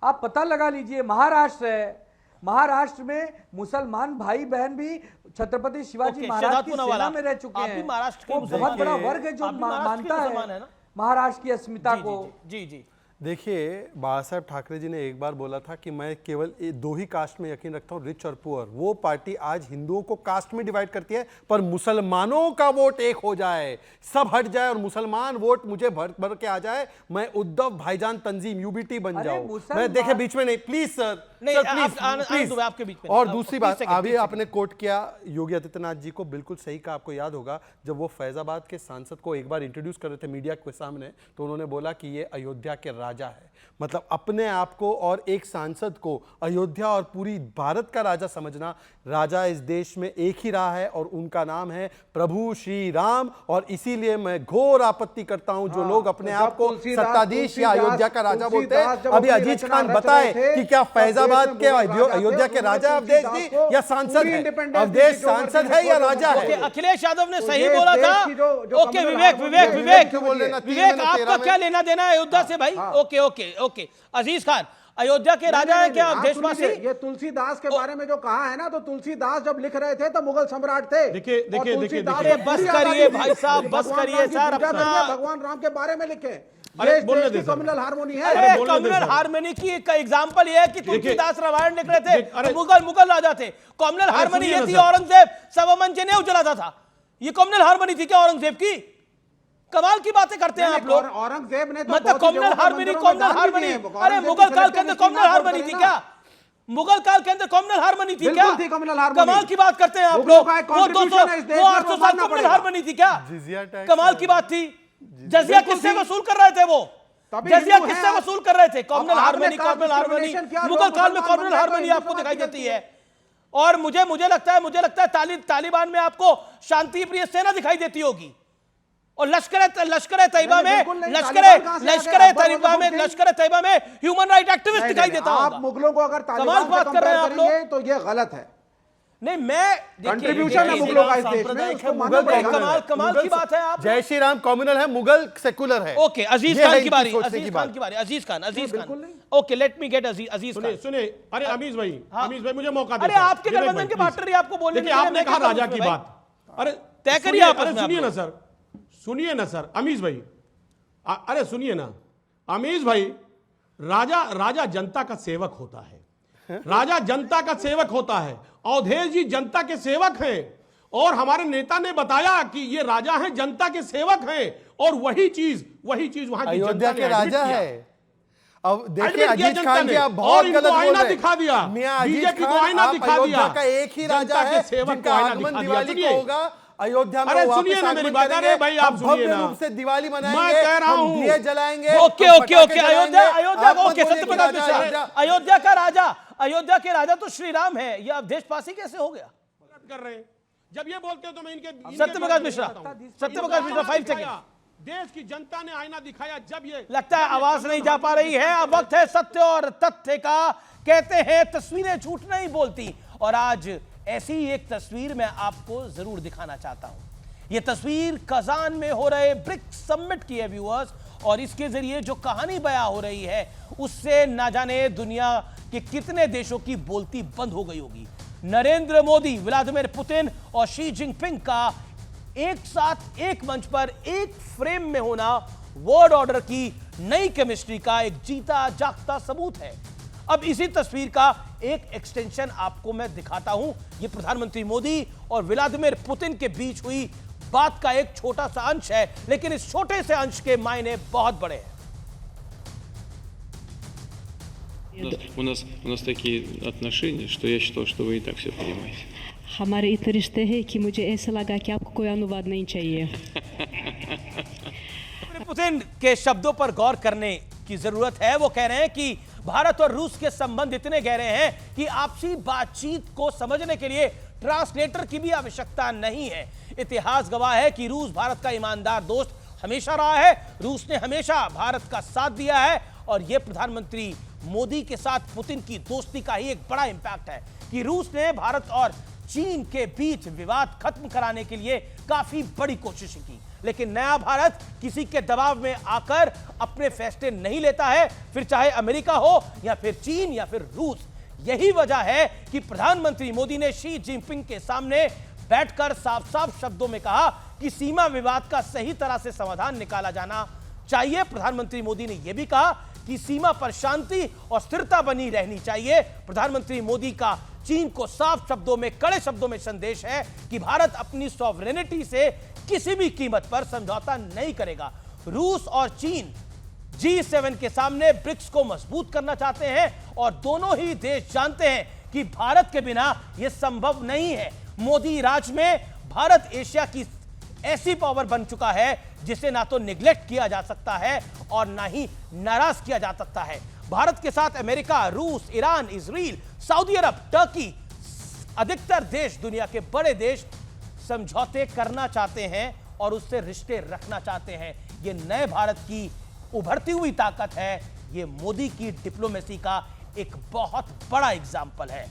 S12: आप पता लगा लीजिए, महाराष्ट्र है, महाराष्ट्र में मुसलमान भाई बहन भी छत्रपति शिवाजी महाराज की सेना में रह चुके हैं।
S1: महाराष्ट्र
S12: वो बहुत बड़ा वर्ग है जो मानता है महाराष्ट्र की अस्मिता को।
S1: जी
S11: देखिए, बाला साहब ठाकरे जी ने एक बार बोला था कि मैं केवल दो ही कास्ट में यकीन रखता हूँ, रिच और पुअर। वो पार्टी आज हिंदुओं को कास्ट में डिवाइड करती है, पर मुसलमानों का वोट एक हो जाए, सब हट जाए और मुसलमान वोट मुझे भर भर के आ जाए, मैं उद्धव भाईजान तंजीम यूबीटी बन जाऊं। मैं देखे बीच में नहीं, प्लीज सर, प्लीज
S1: आपके बीच में।
S11: और दूसरी बात, अभी आपने कोट किया योगी आदित्यनाथ जी को, बिल्कुल सही कहा। आपको याद होगा जब वो फैजाबाद के सांसद को एक बार इंट्रोड्यूस कर रहे थे मीडिया के सामने, तो उन्होंने बोला कि ये अयोध्या के राजा है। मतलब अपने आप को और एक सांसद को अयोध्या और पूरी भारत का राजा समझना। राजा इस देश में एक ही रहा है और उनका नाम है प्रभु श्री राम, और इसीलिए मैं घोर आपत्ति करता हूं जो लोग अपने आप को सत्ताधीश या अयोध्या का राजा बोलते हैं। अभी अजीज खान बताए कि क्या फैजाबाद के अयोध्या के राजा अवधेश जी या सांसद है? अवधेश सांसद है या राजा है?
S1: अखिलेश यादव ने सही बोला था। ओके विवेक आपका क्या लेना देना है अयोध्या से भाई? ओके अजीज खान, अयोध्या के राजा है क्या देशवासी?
S15: ये तुलसीदास के बारे में जो कहा है ना, तो तुलसीदास जब लिख रहे थे तो मुगल सम्राट थे।
S10: देखिए
S1: बस करिए भाई साहब, बस करिए सर,
S15: भगवान राम के बारे में लिखे। कम्युनल हार्मोनी है।
S1: कम्युनल हार्मोनी की एग्जांपल ये है कि तुलसीदास रामायण लिख रहे थे, मुगल राजा थे। कम्युनल हार्मोनी ये थी औरंगजेब सवामन जनेऊ जलाता था, ये कम्युनल हार्मोनी थी क्या औरंगजेब की? कमाल की बातें करते हैं आप लोग।
S15: औरंगजेब ने
S1: मतलब कम्युनल हार्मोनी अरे मुगल काल के अंदर कम्युनल हार्मोनी थी क्या? मुगल काल के अंदर कम्युनल हार्मोनी थी क्या? कमाल की बात करते हैं आप लोग। वो 800 साल कम्युनल हार्मोनी थी क्या? कमाल की बात थी। जजिया किससे वसूल कर रहे थे? वो जजिया किससे वसूल कर रहे थे? कम्युनल हार्मोनी मुगल काल में कम्युनल हार्मोनी आपको दिखाई देती है। और मुझे लगता है तालिबान में आपको शांति प्रिय सेना दिखाई देती होगी, और लश्कर तैयबा में ह्यूमन राइट एक्टिविस्ट दिखाई देता होगा।
S15: आप मुगलों को अगर तालिबान से कंपेयर करेंगे तो ये गलत है।
S1: नहीं, मैं
S15: कंट्रीब्यूशन है मुगलों का इस देश में,
S1: कमाल की बात है। आप
S11: जय श्री राम कम्युनल है, मुगल सेकुलर है।
S1: ओके, अजीज खान की बारी। Aziz Khan okay, let me get Aziz Khan.
S10: सुनिए, अरे अमीज भाई मुझे मौका दीजिए।
S1: अरे आपके गठबंधन के पार्टनर ही आपको बोलने
S10: देखिए, आपने कहा राजा की बात, अरे
S1: तय करिए आप।
S10: सुनिए ना सर अमीज भाई, अरे सुनिए ना अमीज भाई, राजा जनता का सेवक होता है, राजा जनता का सेवक होता है। अवधेश जी जनता के सेवक हैं, और हमारे नेता ने बताया कि ये राजा हैं, जनता के सेवक हैं, और वही चीज वहां की
S11: अयोध्या के राजा है। अब देखिए अजीज खान जी, आप बहुत गलत बोल रहे हैं।
S10: दिखा दिया
S11: बीजेपी को आईना दिखा दिया का एक ही राजा है जिनका आगमन दिवाली को होगा अयोध्या में।
S10: सुनिए ना मेरी बात, अरे भाई आप सुनिए ना,
S11: रूप से दिवाली मनाएंगे,
S10: मैं कह रहा हूं,
S11: दिए जलाएंगे।
S1: ओके अयोध्या का राजा तो श्री राम है, ये अब देशवासी कैसे हो गया?
S10: कर रहे हैं जब ये बोलते हो तो मैं इनके
S1: सत्यप्रकाश मिश्रा 5 सेकंड।
S10: देश की जनता ने आईना दिखाया। जब ये
S1: लगता है आवाज नहीं जा पा रही है, अब वक्त है सत्य और तथ्य का। कहते हैं तस्वीरें झूठ नहीं बोलती, और आज ऐसी एक तस्वीर मैं आपको जरूर दिखाना चाहता हूं। यह तस्वीर कजान में हो रहे ब्रिक्स समिट की है व्यूअर्स, और इसके जरिए जो कहानी बयां हो रही है उससे ना जाने दुनिया के कितने देशों की बोलती बंद हो गई होगी। नरेंद्र मोदी, व्लादिमीर पुतिन और शी जिनपिंग का एक साथ एक मंच पर एक फ्रेम में होना वर्ल्ड ऑर्डर की नई केमिस्ट्री का एक जीता जागता सबूत है। अब इसी तस्वीर का एक एक्सटेंशन आपको मैं दिखाता हूं। यह प्रधानमंत्री मोदी और व्लादिमीर पुतिन के बीच हुई बात का एक छोटा सा अंश है, लेकिन इस छोटे से अंश के मायने बहुत बड़े हैं।
S16: У нас такие отношения, что я считал, что вы и так все понимаете.
S17: हमारे इतने रिश्ते हैं कि मुझे ऐसा लगा कि आपको कोई अनुवाद नहीं चाहिए।
S1: पुतिन के शब्दों पर गौर करने की जरूरत है। वो कह रहे हैं कि भारत और रूस के संबंध इतने गहरे हैं कि आपसी बातचीत को समझने के लिए ट्रांसलेटर की भी आवश्यकता नहीं है। इतिहास गवाह है कि रूस भारत का ईमानदार दोस्त हमेशा रहा है। रूस ने हमेशा भारत का साथ दिया है, और यह प्रधानमंत्री मोदी के साथ पुतिन की दोस्ती का ही एक बड़ा इंपैक्ट है कि रूस ने भारत और चीन के बीच विवाद खत्म कराने के लिए काफी बड़ी कोशिश की, लेकिन नया भारत किसी के दबाव में आकर अपने फैसले नहीं लेता है, फिर चाहे अमेरिका हो या फिर चीन या फिर रूस। यही वजह है कि प्रधानमंत्री मोदी ने शी जिनपिंग के सामने बैठकर साफ साफ शब्दों में कहा कि सीमा विवाद का सही तरह से समाधान निकाला जाना चाहिए। प्रधानमंत्री मोदी ने यह भी कहा की सीमा पर शांति और स्थिरता बनी रहनी चाहिए। प्रधानमंत्री मोदी का चीन को साफ शब्दों में, कड़े शब्दों में संदेश है कि भारत अपनी सॉवरेनिटी से किसी भी कीमत पर समझौता नहीं करेगा। रूस और चीन G7 के सामने ब्रिक्स को मजबूत करना चाहते हैं और दोनों ही देश जानते हैं कि भारत के बिना यह संभव नहीं है। मोदी राज में भारत एशिया की ऐसी पावर बन चुका है जिसे ना तो निगलेक्ट किया जा सकता है और ना ही नाराज किया जा सकता है। भारत के साथ अमेरिका, रूस, ईरान, इजराइल, सऊदी अरब, टर्की, अधिकतर देश, दुनिया के बड़े देश समझौते करना चाहते हैं और उससे रिश्ते रखना चाहते हैं। ये नए भारत की उभरती हुई ताकत है। ये मोदी की डिप्लोमेसी का एक बहुत बड़ा एग्जाम्पल है।